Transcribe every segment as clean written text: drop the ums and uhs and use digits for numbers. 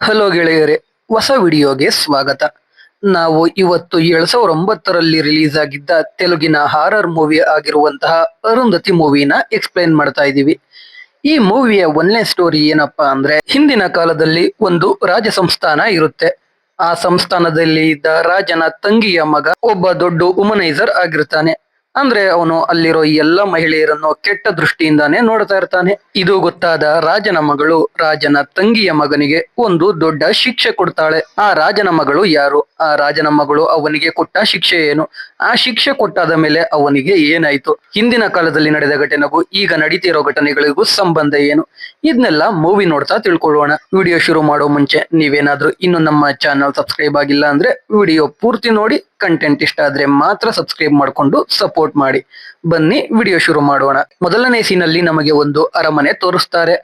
Hello ಗೆಳೆಯರೇ, ಹೊಸ ವಿಡಿಯೋಗೆ ಸ್ವಾಗತ. ನಾವು ಇವತ್ತು 2009ರಲ್ಲಿ ರಿಲೀಸ್ ಆಗಿದ್ದ ತೆಲುಗಿನ ಹಾರರ್ ಮೂವಿ ಆಗಿರುವಂತಹ ಅರುಂಧತಿ ಮೂವಿನ ಎಕ್ಸ್ಪ್ಲೈನ್ ಮಾಡ್ತಾ ಇದ್ದೀವಿ. ಈ ಮೂವಿಯ ಒಂದನೇ ಸ್ಟೋರಿ ಏನಪ್ಪಾ ಅಂದ್ರೆ, ಹಿಂದಿನ ಕಾಲದಲ್ಲಿ ಒಂದು ರಾಜ ಸಂಸ್ಥಾನ ಇರುತ್ತೆ. ಆ ಸಂಸ್ಥಾನದಲ್ಲಿ ಇದ್ದ ರಾಜನ ತಂಗಿಯ ಮಗ ಒಬ್ಬ ದೊಡ್ಡ ವುಮನೈಸರ್ ಆಗಿರ್ತಾನೆ. ಅಂದ್ರೆ ಅವನು ಅಲ್ಲಿರೋ ಎಲ್ಲ ಮಹಿಳೆಯರನ್ನು ಕೆಟ್ಟ ದೃಷ್ಟಿಯಿಂದಾನೇ ನೋಡ್ತಾ ಇರ್ತಾನೆ. ಇದು ಗೊತ್ತಾದ ರಾಜನ ಮಗಳು ರಾಜನ ತಂಗಿಯ ಮಗನಿಗೆ ಒಂದು ದೊಡ್ಡ ಶಿಕ್ಷೆ ಕೊಡ್ತಾಳೆ. ಆ ರಾಜನ ಮಗಳು ಯಾರು, ಆ ರಾಜನ ಮಗಳು ಅವನಿಗೆ ಕೊಟ್ಟ ಶಿಕ್ಷೆ ಏನು, ಆ ಶಿಕ್ಷೆ ಕೊಟ್ಟಾದ ಮೇಲೆ ಅವನಿಗೆ ಏನಾಯ್ತು, ಹಿಂದಿನ ಕಾಲದಲ್ಲಿ ನಡೆದ ಘಟನೆಗೂ ಈಗ ನಡೀತಿರೋ ಘಟನೆಗಳಿಗೂ ಸಂಬಂಧ ಏನು, ಇದನ್ನೆಲ್ಲ ಮೂವಿ ನೋಡ್ತಾ ತಿಳ್ಕೊಳ್ಳೋಣ. ವಿಡಿಯೋ ಶುರು ಮಾಡೋ ಮುಂಚೆ ನೀವೇನಾದ್ರೂ ಇನ್ನು ನಮ್ಮ ಚಾನಲ್ ಸಬ್ಸ್ಕ್ರೈಬ್ ಆಗಿಲ್ಲ ಅಂದ್ರೆ ವಿಡಿಯೋ ಪೂರ್ತಿ ನೋಡಿ, ಕಂಟೆಂಟ್ ಇಷ್ಟ ಆದ್ರೆ ಮಾತ್ರ ಸಬ್ಸ್ಕ್ರೈಬ್ ಮಾಡ್ಕೊಂಡು ಸಪೋರ್ಟ್ ಮಾಡಿ. ಬನ್ನಿ ವಿಡಿಯೋ ಶುರು ಮಾಡೋಣ. ಮೊದಲನೇ ಸೀನಲ್ಲಿ ನಮಗೆ ಒಂದು ಅರಮನೆ ತೋರಿಸ್ತಾರೆ.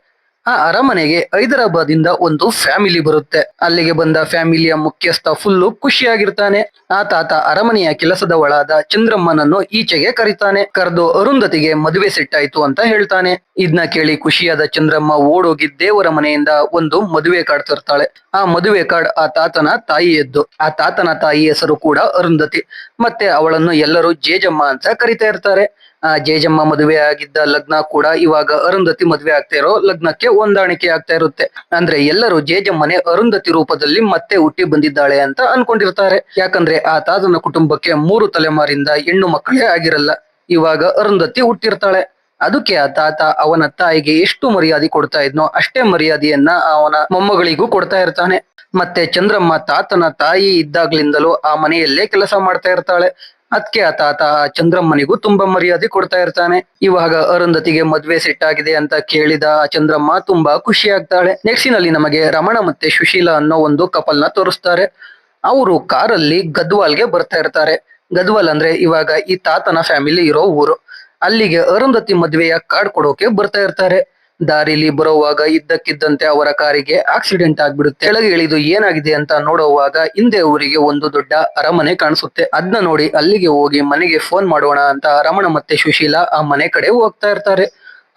ಆ ಅರಮನೆಗೆ ಹೈದರಾಬಾದ್ ಇಂದ ಒಂದು ಫ್ಯಾಮಿಲಿ ಬರುತ್ತೆ. ಅಲ್ಲಿಗೆ ಬಂದ ಫ್ಯಾಮಿಲಿಯ ಮುಖ್ಯಸ್ಥ ಫುಲ್ಲು ಖುಷಿಯಾಗಿರ್ತಾನೆ. ಆ ತಾತ ಅರಮನೆಯ ಕೆಲಸದವಳಾದ ಚಂದ್ರಮ್ಮನನ್ನು ಈಚೆಗೆ ಕರೀತಾನೆ. ಕರೆದು ಅರುಂಧತಿಗೆ ಮದುವೆ ಸೆಟ್ ಆಯ್ತು ಅಂತ ಹೇಳ್ತಾನೆ. ಇದನ್ನ ಕೇಳಿ ಖುಷಿಯಾದ ಚಂದ್ರಮ್ಮ ಓಡೋಗಿ ದೇವರ ಮನೆಯಿಂದ ಒಂದು ಮದುವೆ ಕಾರ್ಡ್ ತರ್ತಾಳೆ. ಆ ಮದುವೆ ಕಾರ್ಡ್ ಆ ತಾತನ ತಾಯಿಯದ್ದು. ಆ ತಾತನ ತಾಯಿ ಹೆಸರು ಕೂಡ ಅರುಂಧತಿ. ಮತ್ತೆ ಅವಳನ್ನು ಎಲ್ಲರೂ ಜೇಜಮ್ಮ ಅಂತ ಕರಿತಾ ಇರ್ತಾರೆ. ಆ ಜೇಜಮ್ಮ ಮದುವೆ ಆಗಿದ್ದ ಲಗ್ನ ಕೂಡ ಇವಾಗ ಅರುಂಧತಿ ಮದುವೆ ಆಗ್ತಾ ಇರೋ ಲಗ್ನಕ್ಕೆ ಹೊಂದಾಣಿಕೆ ಆಗ್ತಾ ಇರುತ್ತೆ. ಅಂದ್ರೆ ಎಲ್ಲರೂ ಜೇಜಮ್ಮನೆ ಅರುಂಧತಿ ರೂಪದಲ್ಲಿ ಮತ್ತೆ ಹುಟ್ಟಿ ಬಂದಿದ್ದಾಳೆ ಅಂತ ಅನ್ಕೊಂಡಿರ್ತಾರೆ. ಯಾಕಂದ್ರೆ ಆ ತಾತನ ಕುಟುಂಬಕ್ಕೆ 3 ತಲೆಮಾರಿಂದ ಹೆಣ್ಣು ಮಕ್ಕಳೇ ಆಗಿರಲ್ಲ. ಇವಾಗ ಅರುಂಧತಿ ಹುಟ್ಟಿರ್ತಾಳೆ. ಅದಕ್ಕೆ ಆ ತಾತ ಅವನ ತಾಯಿಗೆ ಎಷ್ಟು ಮರ್ಯಾದೆ ಕೊಡ್ತಾ ಇದ್ನೋ ಅಷ್ಟೇ ಮರ್ಯಾದೆಯನ್ನ ಅವನ ಮೊಮ್ಮಗಳಿಗೂ ಕೊಡ್ತಾ ಇರ್ತಾನೆ. ಮತ್ತೆ ಚಂದ್ರಮ್ಮ ತಾತನ ತಾಯಿ ಇದ್ದಾಗ್ಲಿಂದಲೂ ಆ ಮನೆಯಲ್ಲೇ ಕೆಲಸ ಮಾಡ್ತಾ ಇರ್ತಾಳೆ. ಅದಕ್ಕೆ ಆ ತಾತ ಆ ಚಂದ್ರಮ್ಮನಿಗೂ ತುಂಬಾ ಮರ್ಯಾದೆ ಕೊಡ್ತಾ ಇರ್ತಾನೆ. ಇವಾಗ ಅರುಂಧತಿಗೆ ಮದ್ವೆ ಸೆಟ್ ಆಗಿದೆ ಅಂತ ಕೇಳಿದ ಆ ಚಂದ್ರಮ್ಮ ತುಂಬಾ ಖುಷಿ ಆಗ್ತಾಳೆ. ನೆಕ್ಸ್ಟಿನಲ್ಲಿ ನಮಗೆ ರಮಣ ಮತ್ತೆ ಸುಶೀಲಾ ಅನ್ನೋ ಒಂದು ಕಪಲ್ ನ ತೋರಿಸ್ತಾರೆ. ಅವರು ಕಾರಲ್ಲಿ ಗದ್ವಾಲ್ಗೆ ಬರ್ತಾ ಇರ್ತಾರೆ. ಗದ್ವಾಲ್ ಅಂದ್ರೆ ಇವಾಗ ಈ ತಾತನ ಫ್ಯಾಮಿಲಿ ಇರೋ ಊರು. ಅಲ್ಲಿಗೆ ಅರುಂಧತಿ ಮದ್ವೆಯ ಕಾರ್ಡ್ ಕೊಡೋಕೆ ಬರ್ತಾ ಇರ್ತಾರೆ. ದಾರಿಲಿ ಬರೋವಾಗ ಇದ್ದಕ್ಕಿದ್ದಂತೆ ಅವರ ಕಾರಿಗೆ ಆಕ್ಸಿಡೆಂಟ್ ಆಗ್ಬಿಡುತ್ತೆ. ಕೆಳಗೆ ಇಳಿದು ಏನಾಗಿದೆ ಅಂತ ನೋಡುವಾಗ ಹಿಂದೆ ಊರಿಗೆ ಒಂದು ದೊಡ್ಡ ಅರಮನೆ ಕಾಣಿಸುತ್ತೆ. ಅದನ್ನ ನೋಡಿ ಅಲ್ಲಿಗೆ ಹೋಗಿ ಮನೆಗೆ ಫೋನ್ ಮಾಡೋಣ ಅಂತ ರಮಣ ಮತ್ತೆ ಸುಶೀಲಾ ಆ ಮನೆ ಕಡೆ ಹೋಗ್ತಾ ಇರ್ತಾರೆ.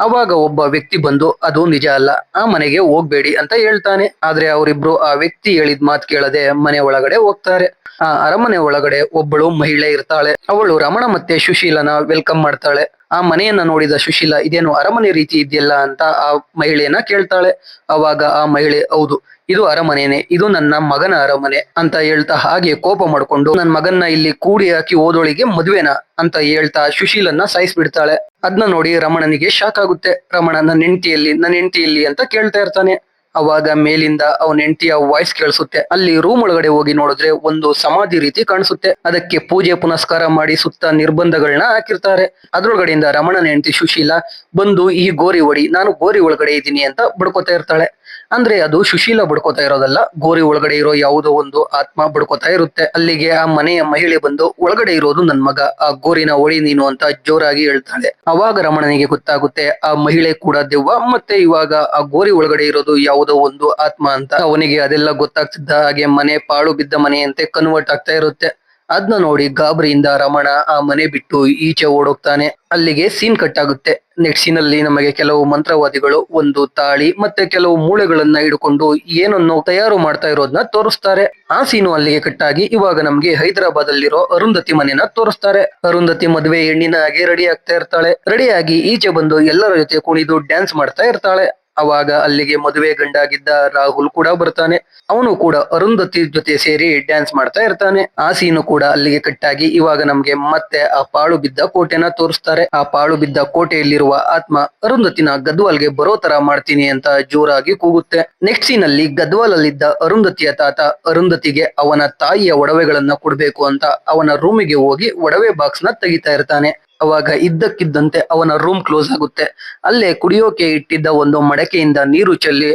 ಅವಾಗ ಒಬ್ಬ ವ್ಯಕ್ತಿ ಬಂದು ಅದು ನಿಜ ಅಲ್ಲ, ಆ ಮನೆಗೆ ಹೋಗ್ಬೇಡಿ ಅಂತ ಹೇಳ್ತಾನೆ. ಆದ್ರೆ ಅವರಿಬ್ರು ಆ ವ್ಯಕ್ತಿ ಹೇಳಿದ ಮಾತು ಕೇಳದೆ ಮನೆ ಒಳಗಡೆ ಹೋಗ್ತಾರೆ. ಆ ಅರಮನೆ ಒಳಗಡೆ ಒಬ್ಬಳು ಮಹಿಳೆ ಇರ್ತಾಳೆ. ಅವಳು ರಮಣ ಮತ್ತೆ ಸುಶೀಲನ ವೆಲ್ಕಮ್ ಮಾಡ್ತಾಳೆ. ಆ ಮನೆಯನ್ನ ನೋಡಿದ ಸುಶೀಲಾ ಇದೇನು ಅರಮನೆ ರೀತಿ ಇದೆಯಲ್ಲ ಅಂತ ಆ ಮಹಿಳೆಯನ್ನ ಕೇಳ್ತಾಳೆ. ಅವಾಗ ಆ ಮಹಿಳೆ ಹೌದು, ಇದು ಅರಮನೆನೆ, ಇದು ನನ್ನ ಮಗನ ಅರಮನೆ ಅಂತ ಹೇಳ್ತಾ ಹಾಗೆ ಕೋಪ ಮಾಡ್ಕೊಂಡು ನನ್ನ ಮಗನ್ನ ಇಲ್ಲಿ ಕೂಡಿ ಹಾಕಿ ಓದೋಳಿಗೆ ಮದ್ವೆನಾ ಅಂತ ಹೇಳ್ತಾ ಸುಶೀಲನ್ನ ಸಾಯಿಸ್ಬಿಡ್ತಾಳೆ. ಅದನ್ನ ನೋಡಿ ರಮಣನಿಗೆ ಶಾಕ್ ಆಗುತ್ತೆ. ರಮಣ ನನ್ನ ಹೆಂಡತಿಯಲ್ಲಿ ಅಂತ ಕೇಳ್ತಾ ಇರ್ತಾನೆ. ಅವಾಗ ಮೇಲಿಂದ ಅವನ ಹೆಂಡತಿಯ ವಾಯ್ಸ್ ಕೇಳಿಸುತ್ತೆ. ಅಲ್ಲಿ ರೂಮ್ ಒಳಗಡೆ ಹೋಗಿ ನೋಡಿದ್ರೆ ಒಂದು ಸಮಾಧಿ ರೀತಿ ಕಾಣಿಸುತ್ತೆ. ಅದಕ್ಕೆ ಪೂಜೆ ಪುನಸ್ಕಾರ ಮಾಡಿ ಸುತ್ತ ನಿರ್ಬಂಧಗಳನ್ನ ಹಾಕಿರ್ತಾರೆ. ಅದ್ರೊಳಗಡೆಯಿಂದ ರಮಣನ ಹೆಂಡತಿ ಸುಶೀಲಾ ಬಂದು ಈ ಗೋರಿ ಹೊಡಿ, ನಾನು ಗೋರಿ ಒಳಗಡೆ ಇದ್ದೀನಿ ಅಂತ ಬಡ್ಕೋತಾ ಇರ್ತಾಳೆ. ಅಂದ್ರೆ ಅದು ಸುಶೀಲಾ ಬಡ್ಕೋತಾ ಇರೋದಲ್ಲ, ಗೋರಿ ಒಳಗಡೆ ಇರೋ ಯಾವುದೋ ಒಂದು ಆತ್ಮ ಬಡ್ಕೋತಾ ಇರುತ್ತೆ. ಅಲ್ಲಿಗೆ ಆ ಮನೆಯ ಮಹಿಳೆ ಬಂದು ಒಳಗಡೆ ಇರೋದು ನನ್ ಮಗ, ಆ ಗೋರಿನ ಹೊಡಿ ನೀನು ಅಂತ ಜೋರಾಗಿ ಹೇಳ್ತಾಳೆ. ಅವಾಗ ರಮಣನಿಗೆ ಗೊತ್ತಾಗುತ್ತೆ ಆ ಮಹಿಳೆ ಕೂಡ ದೆವ್ವ, ಮತ್ತೆ ಇವಾಗ ಆ ಗೋರಿ ಒಳಗಡೆ ಇರೋದು ಯಾವುದೋ ಒಂದು ಆತ್ಮ ಅಂತ. ಅವನಿಗೆ ಅದೆಲ್ಲ ಗೊತ್ತಾಗ್ತಿದ್ದ ಹಾಗೆ ಮನೆ ಪಾಳು ಬಿದ್ದ ಮನೆಯಂತೆ ಕನ್ವರ್ಟ್ ಆಗ್ತಾ ಇರುತ್ತೆ. ಅದನ್ನ ನೋಡಿ ಗಾಬರಿಯಿಂದ ರಮಣ ಆ ಮನೆ ಬಿಟ್ಟು ಈಚೆ ಓಡೋಗ್ತಾನೆ. ಅಲ್ಲಿಗೆ ಸೀನ್ ಕಟ್ ಆಗುತ್ತೆ. ನೆಕ್ಸ್ಟ್ ಸೀನ್ ಅಲ್ಲಿ ನಮಗೆ ಕೆಲವು ಮಂತ್ರವಾದಿಗಳು ಒಂದು ತಾಳಿ ಮತ್ತೆ ಕೆಲವು ಮೂಳೆಗಳನ್ನ ಹಿಡ್ಕೊಂಡು ಏನನ್ನು ತಯಾರು ಮಾಡ್ತಾ ಇರೋದನ್ನ ತೋರಿಸ್ತಾರೆ. ಆ ಸೀನು ಅಲ್ಲಿಗೆ ಕಟ್ ಆಗಿ ಇವಾಗ ನಮ್ಗೆ ಹೈದರಾಬಾದ್ ಅಲ್ಲಿರೋ ಅರುಂಧತಿ ಮನೆನ ತೋರಿಸ್ತಾರೆ. ಅರುಂಧತಿ ಮದುವೆ ಹೆಣ್ಣಿನ ಹಾಗೆ ರೆಡಿ ಆಗ್ತಾ ಇರ್ತಾಳೆ. ರೆಡಿ ಆಗಿ ಈಚೆ ಬಂದು ಎಲ್ಲರ ಜೊತೆ ಕುಣಿದು ಡ್ಯಾನ್ಸ್ ಮಾಡ್ತಾ ಇರ್ತಾಳೆ. ಅವಾಗ ಅಲ್ಲಿಗೆ ಮದುವೆ ಗಂಡಾಗಿದ್ದ ರಾಹುಲ್ ಕೂಡ ಬರ್ತಾನೆ. ಅವನು ಕೂಡ ಅರುಂಧತಿ ಜೊತೆ ಸೇರಿ ಡ್ಯಾನ್ಸ್ ಮಾಡ್ತಾ ಇರ್ತಾನೆ. ಆ ಸೀನು ಕೂಡ ಅಲ್ಲಿಗೆ ಕಟ್ಟಾಗಿ ಇವಾಗ ನಮ್ಗೆ ಮತ್ತೆ ಆ ಪಾಳು ಬಿದ್ದ ಕೋಟೆನ ತೋರಿಸ್ತಾರೆ. ಆ ಪಾಳು ಬಿದ್ದ ಕೋಟೆಯಲ್ಲಿರುವ ಆತ್ಮ ಅರುಂಧತಿನ ಗದ್ವಾಲ್ಗೆ ಬರೋ ತರ ಮಾಡ್ತೀನಿ ಅಂತ ಜೋರಾಗಿ ಕೂಗುತ್ತೆ. ನೆಕ್ಸ್ಟ್ ಸೀನ್ ಅಲ್ಲಿ ಗದ್ವಾಲ್ ಅಲ್ಲಿದ್ದ ಅರುಂಧತಿಯ ತಾತ ಅರುಂಧತಿಗೆ ಅವನ ತಾಯಿಯ ಒಡವೆಗಳನ್ನ ಕೊಡ್ಬೇಕು ಅಂತ ಅವನ ರೂಮಿಗೆ ಹೋಗಿ ಒಡವೆ ಬಾಕ್ಸ್ ನ ತೆಗಿತಾ ಇರ್ತಾನೆ. ಅವಾಗ ಇದ್ದಕ್ಕಿದ್ದಂತೆ ಅವನ ರೂಮ್ ಕ್ಲೋಸ್ ಆಗುತ್ತೆ. ಅಲ್ಲೇ ಕುಡಿಯೋಕೆ ಇಟ್ಟಿದ್ದ ಒಂದು ಮಡಕೆಯಿಂದ ನೀರು ಚೆಲ್ಲಿ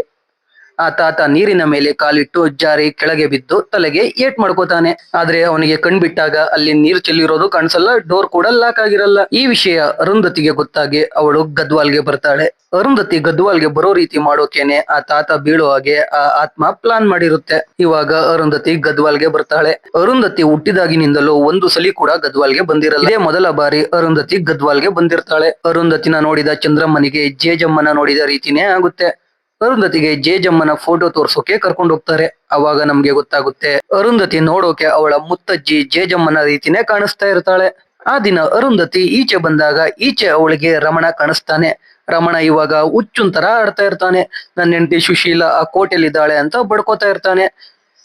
ಆ ತಾತ ನೀರಿನ ಮೇಲೆ ಕಾಲಿಟ್ಟು ಜಾರಿ ಕೆಳಗೆ ಬಿದ್ದು ತಲೆಗೆ ಏಟ್ ಮಾಡ್ಕೋತಾನೆ. ಆದ್ರೆ ಅವನಿಗೆ ಕಣ್ಬಿಟ್ಟಾಗ ಅಲ್ಲಿ ನೀರು ಚೆಲ್ಲಿರೋದು ಕಾಣಿಸಲ್ಲ, ಡೋರ್ ಕೂಡ ಲಾಕ್ ಆಗಿರಲ್ಲ. ಈ ವಿಷಯ ಅರುಂಧತಿಗೆ ಗೊತ್ತಾಗಿ ಅವಳು ಗದ್ವಾಲ್ಗೆ ಬರ್ತಾಳೆ. ಅರುಂಧತಿ ಗದ್ವಾಲ್ಗೆ ಬರೋ ರೀತಿ ಮಾಡೋಕೇನೆ ಆ ತಾತ ಬೀಳೋ ಹಾಗೆ ಆ ಆತ್ಮ ಪ್ಲಾನ್ ಮಾಡಿರುತ್ತೆ. ಇವಾಗ ಅರುಂಧತಿ ಗದ್ವಾಲ್ಗೆ ಬರ್ತಾಳೆ. ಅರುಂಧತಿ ಹುಟ್ಟಿದಾಗಿನಿಂದಲೂ ಒಂದು ಸಲಿ ಕೂಡ ಗದ್ವಾಲ್ಗೆ ಬಂದಿರಲ್ಲ. ಇದೇ ಮೊದಲ ಬಾರಿ ಅರುಂಧತಿ ಗದ್ವಾಲ್ಗೆ ಬಂದಿರ್ತಾಳೆ. ಅರುಂಧತಿನ ನೋಡಿದ ಚಂದ್ರಮ್ಮನಿಗೆ ಜೇಜಮ್ಮನ ನೋಡಿದ ರೀತಿನೇ ಆಗುತ್ತೆ. ಅರುಂಧತಿಗೆ ಜೇಜಮ್ಮನ ಫೋಟೋ ತೋರ್ಸೋಕೆ ಕರ್ಕೊಂಡು ಹೋಗ್ತಾರೆ. ಅವಾಗ ನಮ್ಗೆ ಗೊತ್ತಾಗುತ್ತೆ ಅರುಂಧತಿ ನೋಡೋಕೆ ಅವಳ ಮುತ್ತಜ್ಜಿ ಜೇಜಮ್ಮನ ರೀತಿನೇ ಕಾಣಿಸ್ತಾ ಇರ್ತಾಳೆ. ಆ ದಿನ ಅರುಂಧತಿ ಈಚೆ ಬಂದಾಗ ಈಚೆ ಅವಳಿಗೆ ರಮಣ ಕಾಣಿಸ್ತಾನೆ. ರಮಣ ಇವಾಗ ಹುಚ್ಚುನ್ ತರ ಆಡ್ತಾ ಇರ್ತಾನೆ. ನನ್ನ ಹೆಂಡತಿ ಸುಶೀಲ ಆ ಕೋಟೆಲಿದ್ದಾಳೆ ಅಂತ ಬಡ್ಕೋತಾ ಇರ್ತಾನೆ.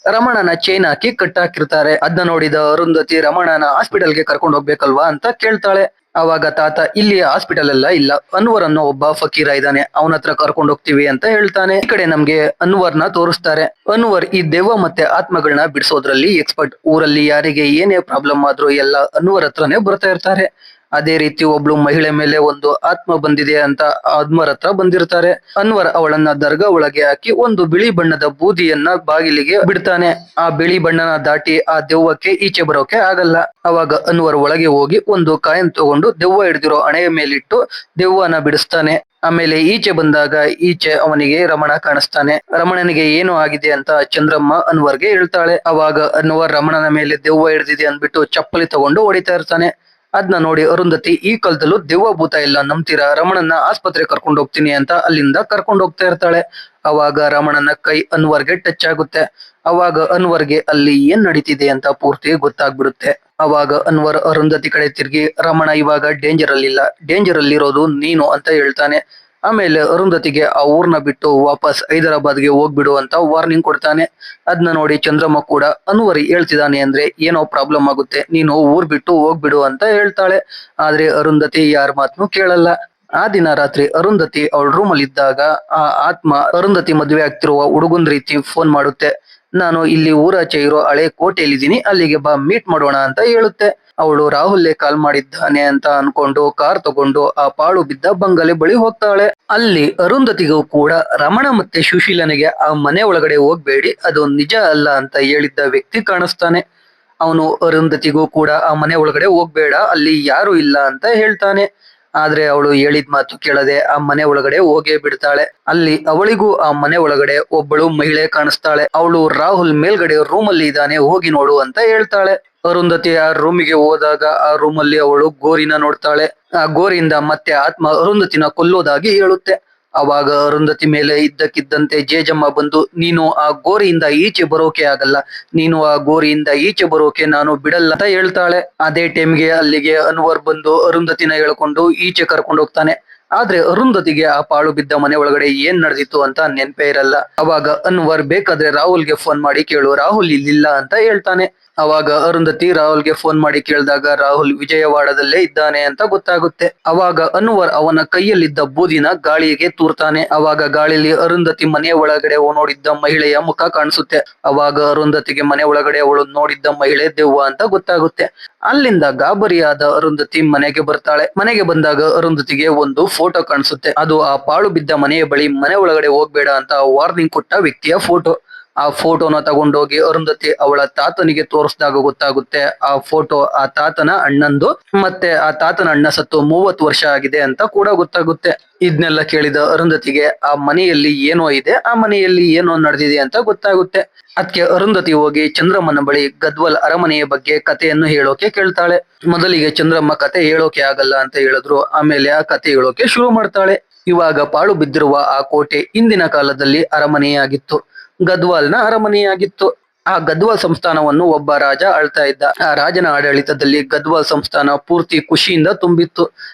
ರಮಣನ ಚೈನ್ ಹಾಕಿ ಕಟ್ಟಾಕಿರ್ತಾರೆ. ಅದನ್ನ ನೋಡಿದ ಅರುಂಧತಿ ರಮಣನ ಹಾಸ್ಪಿಟಲ್ಗೆ ಕರ್ಕೊಂಡು ಹೋಗ್ಬೇಕಲ್ವಾ ಅಂತ ಕೇಳ್ತಾಳೆ. ಅವಾಗ ತಾತ ಇಲ್ಲಿ ಹಾಸ್ಪಿಟಲ್ ಎಲ್ಲ ಇಲ್ಲ, ಅನ್ವರ್ ಅನ್ನೋ ಒಬ್ಬ ಫಕೀರ ಇದ್ದಾನೆ, ಅವನ ಹತ್ರ ಕರ್ಕೊಂಡು ಹೋಗ್ತೀವಿ ಅಂತ ಹೇಳ್ತಾನೆ. ಈ ಕಡೆ ನಮ್ಗೆ ಅನ್ವರ್ನ ತೋರಿಸ್ತಾರೆ. ಅನ್ವರ್ ಈ ದೆವ್ವ ಮತ್ತೆ ಆತ್ಮಗಳನ್ನ ಬಿಡಿಸೋದ್ರಲ್ಲಿ ಎಕ್ಸ್ಪರ್ಟ್. ಊರಲ್ಲಿ ಯಾರಿಗೆ ಏನೇ ಪ್ರಾಬ್ಲಮ್ ಆದ್ರೂ ಎಲ್ಲ ಅನ್ವರ್ ಹತ್ರನೇ ಬರ್ತಾ ಇರ್ತಾರೆ. ಅದೇ ರೀತಿ ಒಬ್ಳು ಮಹಿಳೆ ಮೇಲೆ ಒಂದು ಆತ್ಮ ಬಂದಿದೆ ಅಂತ ಅನ್ವರ್ ಹತ್ರ ಬಂದಿರ್ತಾರೆ. ಅನ್ವರ್ ಅವಳನ್ನ ದರ್ಗಾ ಒಳಗೆ ಹಾಕಿ ಒಂದು ಬಿಳಿ ಬಣ್ಣದ ಬೂದಿಯನ್ನ ಬಾಗಿಲಿಗೆ ಬಿಡ್ತಾನೆ. ಆ ಬಿಳಿ ಬಣ್ಣನ ದಾಟಿ ಆ ದೆವ್ವಕ್ಕೆ ಈಚೆ ಬರೋಕೆ ಆಗಲ್ಲ. ಅವಾಗ ಅನ್ವರ್ ಒಳಗೆ ಹೋಗಿ ಒಂದು ಕಾಯನ್ ತಗೊಂಡು ದೆವ್ವ ಹಿಡಿದಿರೋ ಹಣೆಯ ಮೇಲಿಟ್ಟು ದೆವ್ವನ ಬಿಡಿಸ್ತಾನೆ. ಆಮೇಲೆ ಈಚೆ ಬಂದಾಗ ಈಚೆ ಅವನಿಗೆ ರಮಣ ಕಾಣಿಸ್ತಾನೆ. ರಮಣನಿಗೆ ಏನು ಆಗಿದೆ ಅಂತ ಚಂದ್ರಮ್ಮ ಅನ್ವರ್ಗೆ ಹೇಳ್ತಾಳೆ. ಅವಾಗ ಅನ್ವರ್ ರಮಣನ ಮೇಲೆ ದೆವ್ವ ಹಿಡಿದಿದೆ ಅಂದ್ಬಿಟ್ಟು ಚಪ್ಪಲಿ ತಗೊಂಡು ಹೊಡಿತಾ ಇರ್ತಾನೆ. ಅದನ್ನ ನೋಡಿ ಅರುಂಧತಿ ಈ ಕಾಲದಲ್ಲೂ ದೆವ್ವ ಭೂತ ಇಲ್ಲ ನಂಬ್ತೀರಾ, ರಮಣನ ಆಸ್ಪತ್ರೆ ಕರ್ಕೊಂಡು ಹೋಗ್ತೀನಿ ಅಂತ ಅಲ್ಲಿಂದ ಕರ್ಕೊಂಡು ಹೋಗ್ತಾ ಇರ್ತಾಳೆ. ಅವಾಗ ರಮಣನ ಕೈ ಅನ್ವರ್ಗೆ ಟಚ್ ಆಗುತ್ತೆ. ಅವಾಗ ಅನ್ವರ್ಗೆ ಅಲ್ಲಿ ಏನ್ ನಡೀತಿದೆ ಅಂತ ಪೂರ್ತಿ ಗೊತ್ತಾಗ್ಬಿಡುತ್ತೆ. ಅವಾಗ ಅನ್ವರ್ ಅರುಂಧತಿ ಕಡೆ ತಿರ್ಗಿ ರಮಣ ಇವಾಗ ಡೇಂಜರ್ ಅಲ್ಲಿಲ್ಲ, ಡೇಂಜರ್ ಅಲ್ಲಿರೋದು ನೀನು ಅಂತ ಹೇಳ್ತಾನೆ. ಆಮೇಲೆ ಅರುಂಧತಿಗೆ ಆ ಊರ್ನ ಬಿಟ್ಟು ವಾಪಸ್ ಹೈದರಾಬಾದ್ಗೆ ಹೋಗ್ಬಿಡು ಅಂತ ವಾರ್ನಿಂಗ್ ಕೊಡ್ತಾನೆ. ಅದನ್ನ ನೋಡಿ ಚಂದ್ರಮ್ಮ ಕೂಡ ಅನ್ವರ್ ಹೇಳ್ತಿದ್ದಾನೆ ಅಂದ್ರೆ ಏನೋ ಪ್ರಾಬ್ಲಮ್ ಆಗುತ್ತೆ, ನೀನು ಊರ್ ಬಿಟ್ಟು ಹೋಗ್ಬಿಡು ಅಂತ ಹೇಳ್ತಾಳೆ. ಆದ್ರೆ ಅರುಂಧತಿ ಯಾರ ಮಾತನ್ನು ಕೇಳಲ್ಲ. ಆ ದಿನ ರಾತ್ರಿ ಅರುಂಧತಿ ಅವಳ ರೂಮ್ ಅಲ್ಲಿ ಇದ್ದಾಗ ಆ ಆತ್ಮ ಅರುಂಧತಿ ಮದ್ವೆ ಆಗ್ತಿರುವ ಹುಡುಗನ್ ರೀತಿ ಫೋನ್ ಮಾಡುತ್ತೆ. ನಾನು ಇಲ್ಲಿ ಊರಾಚೆ ಇರೋ ಹಳೆ ಕೋಟೆಯಲ್ಲಿದ್ದೀನಿ, ಅಲ್ಲಿಗೆ ಬಾ ಮೀಟ್ ಮಾಡೋಣ ಅಂತ ಹೇಳುತ್ತೆ. ಅವಳು ರಾಹುಲ್ಲೇ ಕಾಲ್ ಮಾಡಿದ್ದಾನೆ ಅಂತ ಅನ್ಕೊಂಡು ಕಾರ್ ತಗೊಂಡು ಆ ಪಾಳು ಬಿದ್ದ ಬಂಗಲೆ ಬಳಿ ಹೋಗ್ತಾಳೆ. ಅಲ್ಲಿ ಅರುಂಧತಿಗೂ ಕೂಡ ರಮಣ ಮತ್ತೆ ಸುಶೀಲನಿಗೆ ಆ ಮನೆ ಒಳಗಡೆ ಹೋಗ್ಬೇಡಿ, ಅದು ನಿಜ ಅಲ್ಲ ಅಂತ ಹೇಳಿದ್ದ ವ್ಯಕ್ತಿ ಕಾಣಿಸ್ತಾನೆ. ಅವನು ಅರುಂಧತಿಗೂ ಕೂಡ ಆ ಮನೆ ಒಳಗಡೆ ಹೋಗ್ಬೇಡ, ಅಲ್ಲಿ ಯಾರು ಇಲ್ಲ ಅಂತ ಹೇಳ್ತಾನೆ. ಆದ್ರೆ ಅವಳು ಹೇಳಿದ ಮಾತು ಕೇಳದೆ ಆ ಮನೆ ಒಳಗಡೆ ಹೋಗೇ ಬಿಡ್ತಾಳೆ. ಅಲ್ಲಿ ಅವಳಿಗೂ ಆ ಮನೆ ಒಳಗಡೆ ಒಬ್ಬಳು ಮಹಿಳೆ ಕಾಣಿಸ್ತಾಳೆ. ಅವಳು ರಾಹುಲ್ ಮೇಲ್ಗಡೆ ರೂಮ್ ಅಲ್ಲಿ ಇದ್ದಾನೆ, ಹೋಗಿ ನೋಡು ಅಂತ ಹೇಳ್ತಾಳೆ. ಅರುಂಧತಿ ಆ ರೂಮಿಗೆ ಹೋದಾಗ ಆ ರೂಮ್ ಅಲ್ಲಿ ಅವಳು ಗೋರಿನ ನೋಡ್ತಾಳೆ. ಆ ಗೋರಿಯಿಂದ ಮತ್ತೆ ಆತ್ಮ ಅರುಂಧತಿನ ಕೊಲ್ಲೋದಾಗಿ ಹೇಳುತ್ತೆ. ಅವಾಗ ಅರುಂಧತಿ ಮೇಲೆ ಇದ್ದಕ್ಕಿದ್ದಂತೆ ಜೇಜಮ್ಮ ಬಂದು ನೀನು ಆ ಗೋರಿಯಿಂದ ಈಚೆ ಬರೋಕೆ ಆಗಲ್ಲ, ನೀನು ಆ ಗೋರಿಯಿಂದ ಈಚೆ ಬರೋಕೆ ನಾನು ಬಿಡಲ್ಲ ಅಂತ ಹೇಳ್ತಾಳೆ. ಅದೇ ಟೈಮ್ಗೆ ಅಲ್ಲಿಗೆ ಅನ್ವರ್ ಬಂದು ಅರುಂಧತಿನ ಹೇಳ್ಕೊಂಡು ಈಚೆ ಕರ್ಕೊಂಡು ಹೋಗ್ತಾನೆ. ಆದ್ರೆ ಅರುಂಧತಿಗೆ ಆ ಪಾಳು ಬಿದ್ದ ಮನೆ ಒಳಗಡೆ ಏನ್ ನಡೆದಿತ್ತು ಅಂತ ನೆನ್ಪೇ ಇರಲ್ಲ. ಅವಾಗ ಅನ್ವರ್ ಬೇಕಾದ್ರೆ ರಾಹುಲ್ಗೆ ಫೋನ್ ಮಾಡಿ ಕೇಳು, ರಾಹುಲ್ ಇಲ್ಲಿಲ್ಲ ಅಂತ ಹೇಳ್ತಾನೆ. ಅವಾಗ ಅರುಂಧತಿ ರಾಹುಲ್ಗೆ ಫೋನ್ ಮಾಡಿ ಕೇಳಿದಾಗ ರಾಹುಲ್ ವಿಜಯವಾಡದಲ್ಲೇ ಇದ್ದಾನೆ ಅಂತ ಗೊತ್ತಾಗುತ್ತೆ. ಅವಾಗ ಅನ್ವರ್ ಅವನ ಕೈಯಲ್ಲಿದ್ದ ಬೂದಿನ ಗಾಳಿಗೆ ತೂರ್ತಾನೆ. ಅವಾಗ ಗಾಳಿಲಿ ಅರುಂಧತಿ ಮನೆಯ ಒಳಗಡೆ ನೋಡಿದ್ದ ಮಹಿಳೆಯ ಮುಖ ಕಾಣಿಸುತ್ತೆ. ಅವಾಗ ಅರುಂಧತಿಗೆ ಮನೆ ಒಳಗಡೆ ಅವಳು ನೋಡಿದ್ದ ಮಹಿಳೆ ದೆವ್ವ ಅಂತ ಗೊತ್ತಾಗುತ್ತೆ. ಅಲ್ಲಿಂದ ಗಾಬರಿಯಾದ ಅರುಂಧತಿ ಮನೆಗೆ ಬರ್ತಾಳೆ. ಮನೆಗೆ ಬಂದಾಗ ಅರುಂಧತಿಗೆ ಒಂದು ಫೋಟೋ ಕಾಣಿಸುತ್ತೆ. ಅದು ಆ ಪಾಳು ಬಿದ್ದ ಮನೆಯ ಬಳಿ ಮನೆ ಒಳಗಡೆ ಹೋಗ್ಬೇಡ ಅಂತ ವಾರ್ನಿಂಗ್ ಕೊಟ್ಟ ವ್ಯಕ್ತಿಯ ಫೋಟೋ. ಆ ಫೋಟೋನ ತಗೊಂಡೋಗಿ ಅರುಂಧತಿ ಅವಳ ತಾತನಿಗೆ ತೋರಿಸಿದಾಗ ಗೊತ್ತಾಗುತ್ತೆ ಆ ಫೋಟೋ ಆ ತಾತನ ಅಣ್ಣಂದು, ಮತ್ತೆ ಆ ತಾತನ ಅಣ್ಣ ಸತ್ತು 30 ವರ್ಷ ಆಗಿದೆ ಅಂತ ಕೂಡ ಗೊತ್ತಾಗುತ್ತೆ. ಇದನ್ನೆಲ್ಲ ಕೇಳಿದ ಅರುಂಧತಿಗೆ ಆ ಮನೆಯಲ್ಲಿ ಏನೋ ಇದೆ, ಆ ಮನೆಯಲ್ಲಿ ಏನೋ ನಡೆದಿದೆ ಅಂತ ಗೊತ್ತಾಗುತ್ತೆ. ಅದಕ್ಕೆ ಅರುಂಧತಿ ಹೋಗಿ ಚಂದ್ರಮ್ಮನ ಬಳಿ ಗದ್ವಾಲ್ ಅರಮನೆಯ ಬಗ್ಗೆ ಕಥೆಯನ್ನು ಹೇಳೋಕೆ ಕೇಳ್ತಾಳೆ. ಮೊದಲಿಗೆ ಚಂದ್ರಮ್ಮ ಕತೆ ಹೇಳೋಕೆ ಆಗಲ್ಲ ಅಂತ ಹೇಳಿದ್ರು, ಆಮೇಲೆ ಆ ಕತೆ ಹೇಳೋಕೆ ಶುರು ಮಾಡ್ತಾಳೆ. ಇವಾಗ ಪಾಳು ಬಿದ್ದಿರುವ ಆ ಕೋಟೆ ಇಂದಿನ ಕಾಲದಲ್ಲಿ ಅರಮನೆಯಾಗಿತ್ತು, ಗದ್ವಾಲ್ನ ಅರಮನೆಯಾಗಿತ್ತು. ಆ ಗದ್ವಾಲ್ ಸಂಸ್ಥಾನವನ್ನು ಒಬ್ಬ ರಾಜ ಆಳ್ತಾ ಇದ್ದ. ಆ ರಾಜನ ಆಡಳಿತದಲ್ಲಿ ಗದ್ವಾಲ್ ಸಂಸ್ಥಾನ ಪೂರ್ತಿ ಖುಷಿಯಿಂದ ತುಂಬಿತ್ತು.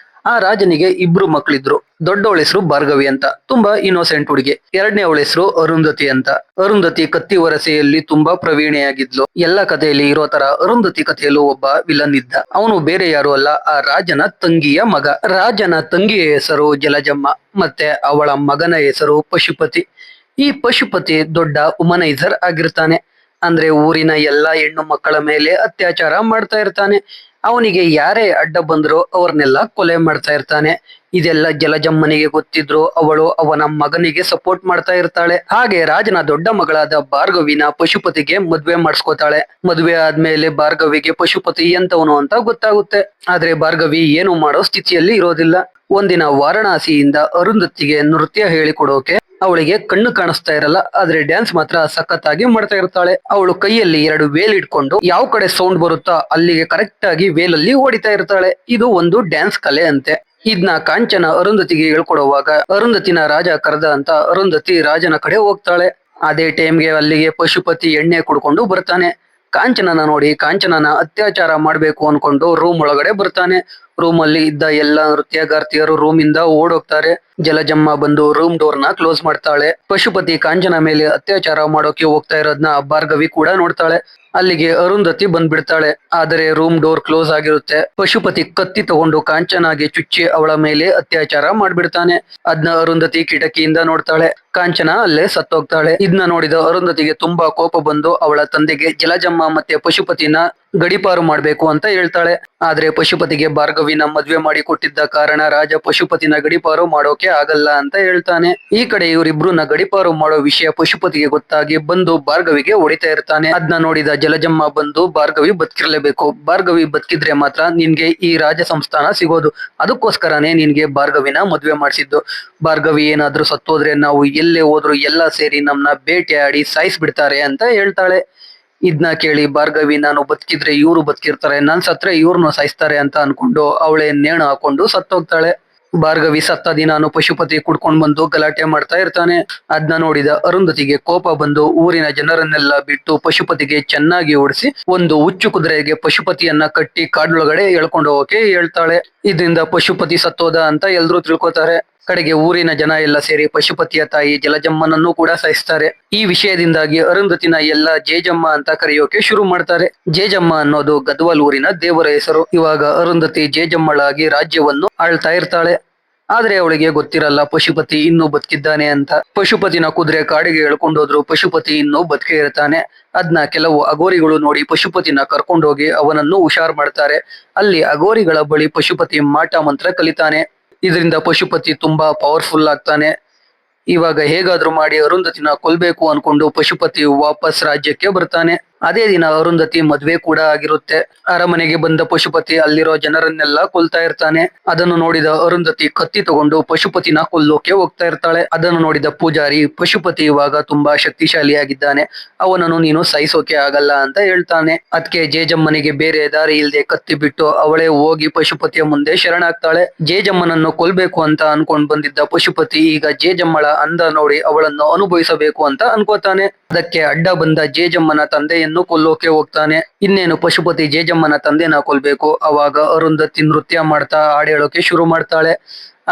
ಆ ರಾಜನಿಗೆ 2 ಮಕ್ಕಳಿದ್ರು. ದೊಡ್ಡವಳ ಹೆಸರು ಭಾರ್ಗವಿ ಅಂತ, ತುಂಬಾ ಇನ್ನೋಸೆಂಟ್ ಹುಡುಗಿ. ಎರಡನೇ ಅವಳ ಹೆಸರು ಅರುಂಧತಿ ಅಂತ. ಅರುಂಧತಿ ಕತ್ತಿ ವರಸೆಯಲ್ಲಿ ತುಂಬಾ ಪ್ರವೀಣೆಯಾಗಿದ್ಲು. ಎಲ್ಲ ಕಥೆಯಲ್ಲಿ ಇರೋ ತರ ಅರುಂಧತಿ ಕಥೆಯಲ್ಲೂ ಒಬ್ಬ ವಿಲನ್ ಇದ್ದ. ಅವನು ಬೇರೆ ಯಾರು ಅಲ್ಲ, ಆ ರಾಜನ ತಂಗಿಯ ಮಗ. ರಾಜನ ತಂಗಿಯ ಹೆಸರು ಜಲಜಮ್ಮ, ಮತ್ತೆ ಅವಳ ಮಗನ ಹೆಸರು ಪಶುಪತಿ. ಈ ಪಶುಪತಿ ದೊಡ್ಡ ವುಮನೈಸರ್ ಆಗಿರ್ತಾನೆ. ಅಂದ್ರೆ ಊರಿನ ಎಲ್ಲಾ ಹೆಣ್ಣು ಮಕ್ಕಳ ಮೇಲೆ ಅತ್ಯಾಚಾರ ಮಾಡ್ತಾ ಇರ್ತಾನೆ. ಅವನಿಗೆ ಯಾರೇ ಅಡ್ಡ ಬಂದ್ರು ಅವ್ರನ್ನೆಲ್ಲ ಕೊಲೆ ಮಾಡ್ತಾ ಇರ್ತಾನೆ. ಇದೆಲ್ಲ ಜಲಜಮ್ಮನಿಗೆ ಗೊತ್ತಿದ್ರು ಅವಳು ಅವನ ಮಗನಿಗೆ ಸಪೋರ್ಟ್ ಮಾಡ್ತಾ ಇರ್ತಾಳೆ. ಹಾಗೆ ರಾಜನ ದೊಡ್ಡ ಮಗಳಾದ ಭಾರ್ಗವಿನ ಪಶುಪತಿಗೆ ಮದ್ವೆ ಮಾಡಿಸ್ಕೋತಾಳೆ. ಮದ್ವೆ ಆದ್ಮೇಲೆ ಭಾರ್ಗವಿಗೆ ಪಶುಪತಿ ಎಂತವನು ಅಂತ ಗೊತ್ತಾಗುತ್ತೆ. ಆದ್ರೆ ಭಾರ್ಗವಿ ಏನು ಮಾಡೋ ಸ್ಥಿತಿಯಲ್ಲಿ ಇರೋದಿಲ್ಲ. ಒಂದಿನ ವಾರಣಾಸಿಯಿಂದ ಅರುಂಧತಿಗೆ ನೃತ್ಯ ಹೇಳಿಕೊಡೋಕೆ ಅವಳಿಗೆ ಕಣ್ಣು ಕಾಣಿಸ್ತಾ ಇರಲ್ಲ, ಆದ್ರೆ ಡ್ಯಾನ್ಸ್ ಮಾತ್ರ ಸಖತ್ತಾಗಿ ಮಾಡ್ತಾ ಇರ್ತಾಳೆ. ಅವಳು ಕೈಯಲ್ಲಿ 2 ವೇಲ್ ಇಟ್ಕೊಂಡು ಯಾವ ಕಡೆ ಸೌಂಡ್ ಬರುತ್ತಾ ಅಲ್ಲಿಗೆ ಕರೆಕ್ಟ್ ಆಗಿ ವೇಲಲ್ಲಿ ಹೊಡಿತಾ ಇರ್ತಾಳೆ. ಇದು ಒಂದು ಡ್ಯಾನ್ಸ್ ಕಲೆ ಅಂತೆ. ಇದನ್ನ ಕಾಂಚನ ಅರುಂಧತಿಗೆ ಹೇಳ್ಕೊಡುವಾಗ ಅರುಂಧತಿನ ರಾಜ ಕರೆದ ಅಂತ ಅರುಂಧತಿ ರಾಜನ ಕಡೆ ಹೋಗ್ತಾಳೆ. ಅದೇ ಟೈಮ್ಗೆ ಅಲ್ಲಿಗೆ ಪಶುಪತಿ ಎಣ್ಣೆ ಕುಡ್ಕೊಂಡು ಬರ್ತಾನೆ. ಕಾಂಚನನ ನೋಡಿ ಕಾಂಚನನ ಅತ್ಯಾಚಾರ ಮಾಡ್ಬೇಕು ಅನ್ಕೊಂಡು ರೂಮ್ ಒಳಗಡೆ ಬರ್ತಾನೆ. ರೂಮ್ ಅಲ್ಲಿ ಇದ್ದ ಎಲ್ಲಾ ನೃತ್ಯಗಾರ್ತಿಯರು ರೂಮ್ ಇಂದ ಓಡೋಗ್ತಾರೆ. ಜಲಜಮ್ಮ ಬಂದು ರೂಮ್ ಡೋರ್ ನ ಕ್ಲೋಸ್ ಮಾಡ್ತಾಳೆ. ಪಶುಪತಿ ಕಾಂಚನ ಮೇಲೆ ಅತ್ಯಾಚಾರ ಮಾಡೋಕೆ ಹೋಗ್ತಾ ಇರೋದ್ನ ಭಾರ್ಗವಿ ಕೂಡ ನೋಡ್ತಾಳೆ. ಅಲ್ಲಿಗೆ ಅರುಂಧತಿ ಬಂದ್ಬಿಡ್ತಾಳೆ. ಆದರೆ ರೂಮ್ ಡೋರ್ ಕ್ಲೋಸ್ ಆಗಿರುತ್ತೆ. ಪಶುಪತಿ ಕತ್ತಿ ತಗೊಂಡು ಕಾಂಚನಾಗೆ ಚುಚ್ಚಿ ಅವಳ ಮೇಲೆ ಅತ್ಯಾಚಾರ ಮಾಡ್ಬಿಡ್ತಾನೆ. ಅದ್ನ ಅರುಂಧತಿ ಕಿಟಕಿಯಿಂದ ನೋಡ್ತಾಳೆ. ಕಾಂಚನ ಅಲ್ಲೇ ಸತ್ತೋಗ್ತಾಳೆ. ಇದನ್ನ ನೋಡಿದ ಅರುಂಧತಿಗೆ ತುಂಬಾ ಕೋಪ ಬಂದು ಅವಳ ತಂದೆಗೆ ಜಲಜಮ್ಮ ಮತ್ತೆ ಪಶುಪತಿನ ಗಡಿಪಾರು ಮಾಡ್ಬೇಕು ಅಂತ ಹೇಳ್ತಾಳೆ. ಆದ್ರೆ ಪಶುಪತಿಗೆ ಭಾರ್ಗವಿನ ಮದ್ವೆ ಮಾಡಿ ಕೊಟ್ಟಿದ್ದ ಕಾರಣ ರಾಜ ಪಶುಪತಿನ ಗಡಿಪಾರು ಮಾಡೋಕೆ ಆಗಲ್ಲ ಅಂತ ಹೇಳ್ತಾನೆ. ಈ ಕಡೆ ಇವರಿಬ್ರನ್ನ ಗಡಿಪಾರು ಮಾಡೋ ವಿಷಯ ಪಶುಪತಿಗೆ ಗೊತ್ತಾಗಿ ಬಂದು ಭಾರ್ಗವಿಗೆ ಹೊಡಿತಾ ಇರ್ತಾನೆ. ಅದನ್ನ ನೋಡಿದ ಜಲಜಮ್ಮ ಬಂದು ಭಾರ್ಗವಿ ಬದುಕಿರ್ಲೇಬೇಕು, ಭಾರ್ಗವಿ ಬದುಕಿದ್ರೆ ಮಾತ್ರ ನಿನ್ಗೆ ಈ ರಾಜ ಸಂಸ್ಥಾನ ಸಿಗೋದು, ಅದಕ್ಕೋಸ್ಕರನೇ ನಿನ್ಗೆ ಭಾರ್ಗವಿನ ಮದ್ವೆ ಮಾಡಿಸಿದ್ದು. ಭಾರ್ಗವಿ ಏನಾದ್ರೂ ಸತ್ತೋದ್ರೆ ನಾವು ಎಲ್ಲೇ ಹೋದ್ರು ಎಲ್ಲಾ ಸೇರಿ ನಮ್ನ ಬೇಟೆಯಾಡಿ ಸಾಯಿಸ್ಬಿಡ್ತಾರೆ ಅಂತ ಹೇಳ್ತಾಳೆ. ಇದನ್ನ ಕೇಳಿ ಭಾರ್ಗವಿ ನಾನು ಬದುಕಿದ್ರೆ ಇವ್ರು ಬದುಕಿರ್ತಾರೆ, ನಾನ್ ಸತ್ರೆ ಇವ್ರನ್ನ ಸಾಯಿಸ್ತಾರೆ ಅಂತ ಅನ್ಕೊಂಡು ಅವಳೇ ನೇಣು ಹಾಕೊಂಡು ಸತ್ತೋಗ್ತಾಳೆ. ಭಾರ್ಗವಿ ಸತ್ತ ದಿನಾನು ಪಶುಪತಿ ಕುಡ್ಕೊಂಡ್ ಬಂದು ಗಲಾಟೆ ಮಾಡ್ತಾ ಇರ್ತಾನೆ. ಅದನ್ನ ನೋಡಿದ ಅರುಂಧತಿಗೆ ಕೋಪ ಬಂದು ಊರಿನ ಜನರನ್ನೆಲ್ಲ ಬಿಟ್ಟು ಪಶುಪತಿಗೆ ಚೆನ್ನಾಗಿ ಓಡಿಸಿ ಒಂದು ಹುಚ್ಚು ಕುದುರೆಗೆ ಪಶುಪತಿಯನ್ನ ಕಟ್ಟಿ ಕಾಡೊಳಗಡೆ ಎಳ್ಕೊಂಡು ಹೋಗಕ್ಕೆ ಹೇಳ್ತಾಳೆ. ಇದರಿಂದ ಪಶುಪತಿ ಸತ್ತೋದ ಅಂತ ಎಲ್ರೂ ತಿಳ್ಕೊತಾರೆ. ಕಡೆಗೆ ಊರಿನ ಜನ ಎಲ್ಲ ಸೇರಿ ಪಶುಪತಿಯ ತಾಯಿ ಜಲಜಮ್ಮನನ್ನು ಕೂಡ ಸಾಯಿಸ್ತಾರೆ. ಈ ವಿಷಯದಿಂದಾಗಿ ಅರುಂಧತಿನ ಎಲ್ಲ ಜೇಜಮ್ಮ ಅಂತ ಕರೆಯೋಕೆ ಶುರು ಮಾಡ್ತಾರೆ. ಜೇಜಮ್ಮ ಅನ್ನೋದು ಗದ್ವಾಲ್ ಊರಿನ ದೇವರ ಹೆಸರು. ಇವಾಗ ಅರುಂಧತಿ ಜೇಜಮ್ಮಳಾಗಿ ರಾಜ್ಯವನ್ನು ಆಳ್ತಾ ಇರ್ತಾಳೆ. ಆದ್ರೆ ಅವಳಿಗೆ ಗೊತ್ತಿರಲ್ಲ ಪಶುಪತಿ ಇನ್ನೂ ಬದುಕಿದ್ದಾನೆ ಅಂತ. ಪಶುಪತಿನ ಕುದುರೆ ಕಾಡಿಗೆ ಎಳ್ಕೊಂಡೋದ್ರು ಪಶುಪತಿ ಇನ್ನೂ ಬದುಕೇ ಇರ್ತಾನೆ. ಅದ್ನ ಕೆಲವು ಅಗೋರಿಗಳು ನೋಡಿ ಪಶುಪತಿನ ಕರ್ಕೊಂಡೋಗಿ ಅವನನ್ನು ಹುಷಾರ್ ಮಾಡ್ತಾರೆ. ಅಲ್ಲಿ ಅಗೋರಿಗಳ ಬಳಿ ಪಶುಪತಿ ಮಾಟ ಮಂತ್ರ ಕಲಿತಾನೆ. ಇದರಿಂದ ಪಶುಪತಿ ತುಂಬಾ ಪವರ್ಫುಲ್ ಆಗ್ತಾನೆ. ಇವಾಗ ಹೇಗಾದ್ರೂ ಮಾಡಿ ಅರುಂಧತಿನ ಕೊಲ್ಬೇಕು ಅನ್ಕೊಂಡು ಪಶುಪತಿ ವಾಪಸ್ ರಾಜ್ಯಕ್ಕೆ ಬರ್ತಾನೆ. ಅದೇ ದಿನ ಅರುಂಧತಿ ಮದ್ವೆ ಕೂಡ ಆಗಿರುತ್ತೆ. ಅರಮನೆಗೆ ಬಂದ ಪಶುಪತಿ ಅಲ್ಲಿರೋ ಜನರನ್ನೆಲ್ಲ ಕೊಲ್ತಾ ಇರ್ತಾನೆ. ಅದನ್ನು ನೋಡಿದ ಅರುಂಧತಿ ಕತ್ತಿ ತಗೊಂಡು ಪಶುಪತಿನ ಕೊಲ್ಲೋಕೆ ಹೋಗ್ತಾ ಇರ್ತಾಳೆ. ಅದನ್ನು ನೋಡಿದ ಪೂಜಾರಿ ಪಶುಪತಿ ಇವಾಗ ತುಂಬಾ ಶಕ್ತಿಶಾಲಿಯಾಗಿದ್ದಾನೆ, ಅವನನ್ನು ನೀನು ಸಾಯಿಸೋಕೆ ಆಗಲ್ಲ ಅಂತ ಹೇಳ್ತಾನೆ. ಅದಕ್ಕೆ ಜೇಜಮ್ಮನಿಗೆ ಬೇರೆ ದಾರಿ ಇಲ್ಲದೆ ಕತ್ತಿ ಬಿಟ್ಟು ಅವಳೇ ಹೋಗಿ ಪಶುಪತಿಯ ಮುಂದೆ ಶರಣಾಗ್ತಾಳೆ. ಜೇಜಮ್ಮನನ್ನು ಕೊಲ್ಬೇಕು ಅಂತ ಅನ್ಕೊಂಡ್ ಬಂದಿದ್ದ ಪಶುಪತಿ ಈಗ ಜೇಜಮ್ಮಳ ಅಂದ ನೋಡಿ ಅವಳನ್ನು ಅನುಭವಿಸಬೇಕು ಅಂತ ಅನ್ಕೋತಾನೆ. ಅದಕ್ಕೆ ಅಡ್ಡ ಬಂದ ಜೇಜಮ್ಮನ ತಂದೆಯನ್ನು ಕೊಲ್ಲೋಕೆ ಹೋಗ್ತಾನೆ. ಇನ್ನೇನು ಪಶುಪತಿ ಜೇಜಮ್ಮನ ತಂದೆನ ಕೊಲ್ಬೇಕು. ಅವಾಗ ಅರುಂಧತಿ ನೃತ್ಯ ಮಾಡ್ತಾ ಹಾಡು ಹೇಳೋಕೆ ಶುರು ಮಾಡ್ತಾಳೆ.